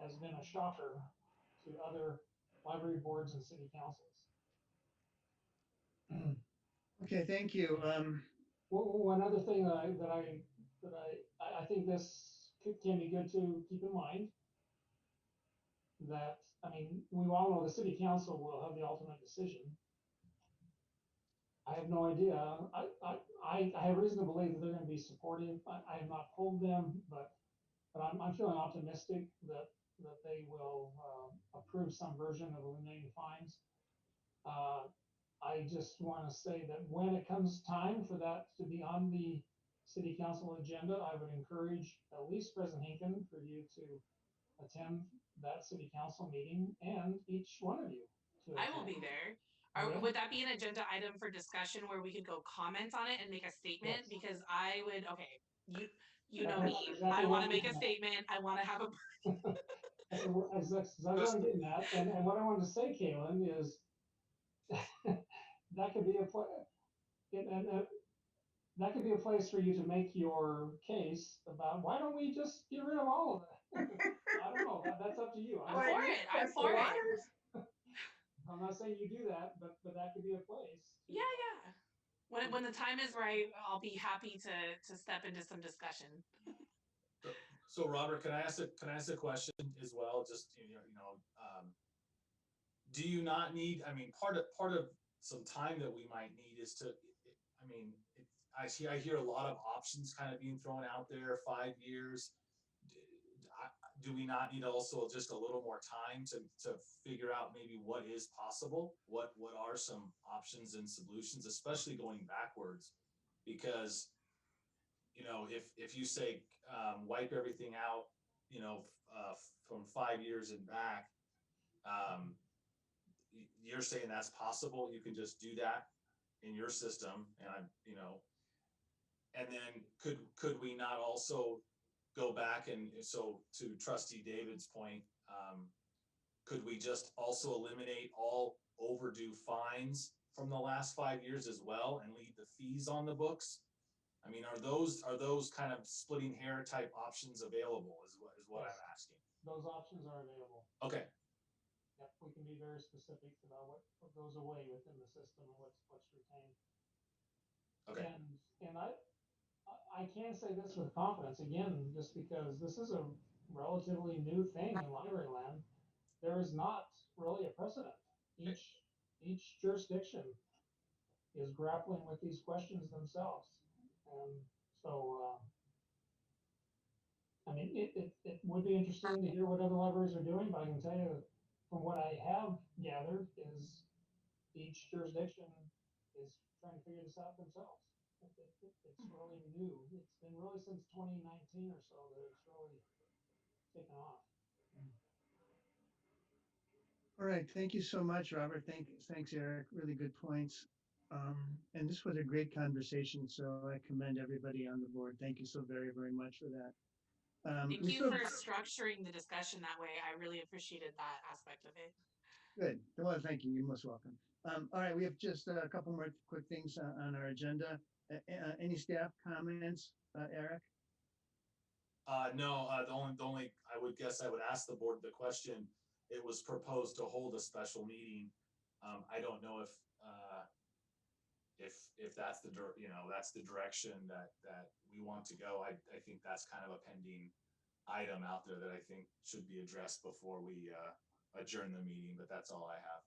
has been a shocker to other library boards and city councils. Okay, thank you. One other thing that I think this can be good to keep in mind, that, I mean, we all know the city council will have the ultimate decision. I have no idea. I have reason to believe that they're going to be supportive. I have not polled them, but I'm feeling optimistic that they will approve some version of eliminating fines. I just want to say that when it comes time for that to be on the city council agenda, I would encourage at least President Hinken for you to attend that city council meeting, and each one of you to attend. I will be there. Okay. Would that be an agenda item for discussion where we could go comment on it and make a statement? Yes. Because I would, okay, you know That's me. exactly I what want to I'm make a getting at. statement. I want to have a. That's what I'm getting at. And what I wanted to say, Kaylin, is that could be that could be a place for you to make your case about why don't we just get rid of all of it. I don't know. That's up to you. I'm for it. I'm for it. I'm not saying you do that, but that could be a place. Yeah. When the time is right, I'll be happy to step into some discussion. So Robert, can I ask a question as well? Just do you not need? I mean, part of some time that we might need is to. I mean, I hear a lot of options kind of being thrown out there. 5 years. Do we not need also just a little more time to figure out maybe what is possible? What are some options and solutions, especially going backwards? Because if you say wipe everything out, from 5 years and back, you're saying that's possible. You can just do that in your system, and and then could we not also go back and so to Trustee David's point, could we just also eliminate all overdue fines from the last 5 years as well and leave the fees on the books? I mean, are those kind of splitting hair type options available? Is what Yes. I'm asking. Those options are available. Okay. Yep, we can be very specific about what goes away within the system and what's retained. Okay. And I can say this with confidence, again, just because this is a relatively new thing in library land. There is not really a precedent. Each jurisdiction is grappling with these questions themselves. And so, I mean, it would be interesting to hear what other libraries are doing, but I can tell you from what I have gathered is each jurisdiction is trying to figure this out themselves. It's really new. It's been really since 2019 or so that it's really taken off. All right, thank you so much, Robert. Thanks, Eric. Really good points. And this was a great conversation, so I commend everybody on the board. Thank you so very, very much for that. Thank We you still for structuring the discussion that way. I really appreciated that aspect of it. good. Well, thank you. You're most welcome. All right, we have just a couple more quick things on our agenda. Any staff comments, Eric? No, the only, I would guess I would ask the board the question, it was proposed to hold a special meeting. I don't know if that's that's the direction that we want to go. I think that's kind of a pending item out there that I think should be addressed before we adjourn the meeting, but that's all I have.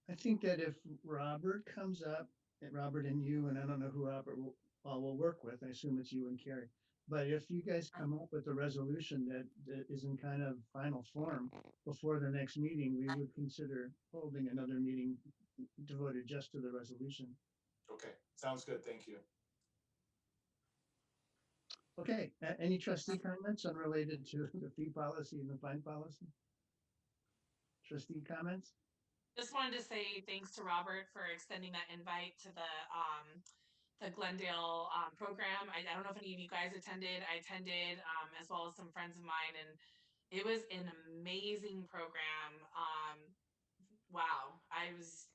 I think that if Robert comes up, and Robert and you, and I don't know who Robert will work with, I assume it's you and Carrie. But if you guys come up with a resolution that is in kind of final form before the next meeting, we would consider holding another meeting devoted just to the resolution. Okay, sounds good. Thank you. Okay, any trustee comments unrelated to the fee policy and the fine policy? Trustee comments? Just wanted to say thanks to Robert for extending that invite to the Glendale program. I don't know if any of you guys attended. I attended, as well as some friends of mine, and it was an amazing program. Wow, I was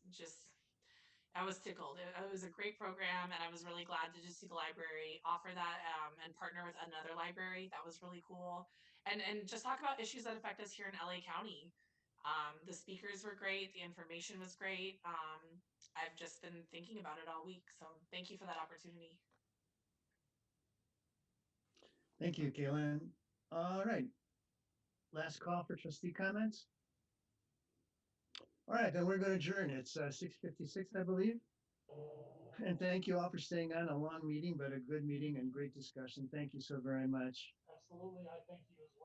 tickled. It was a great program, and I was really glad to just see the library offer that and partner with another library. That was really cool. And just talk about issues that affect us here in LA County. The speakers were great. The information was great. I've just been thinking about it all week. So thank you for that opportunity. Thank you, Kaylin. All right. Last call for trustee comments. All right, then we're going to adjourn. It's 6:56, I believe. And thank you all for staying on a long meeting, but a good meeting and great discussion. Thank you so very much. Absolutely, I thank you as well.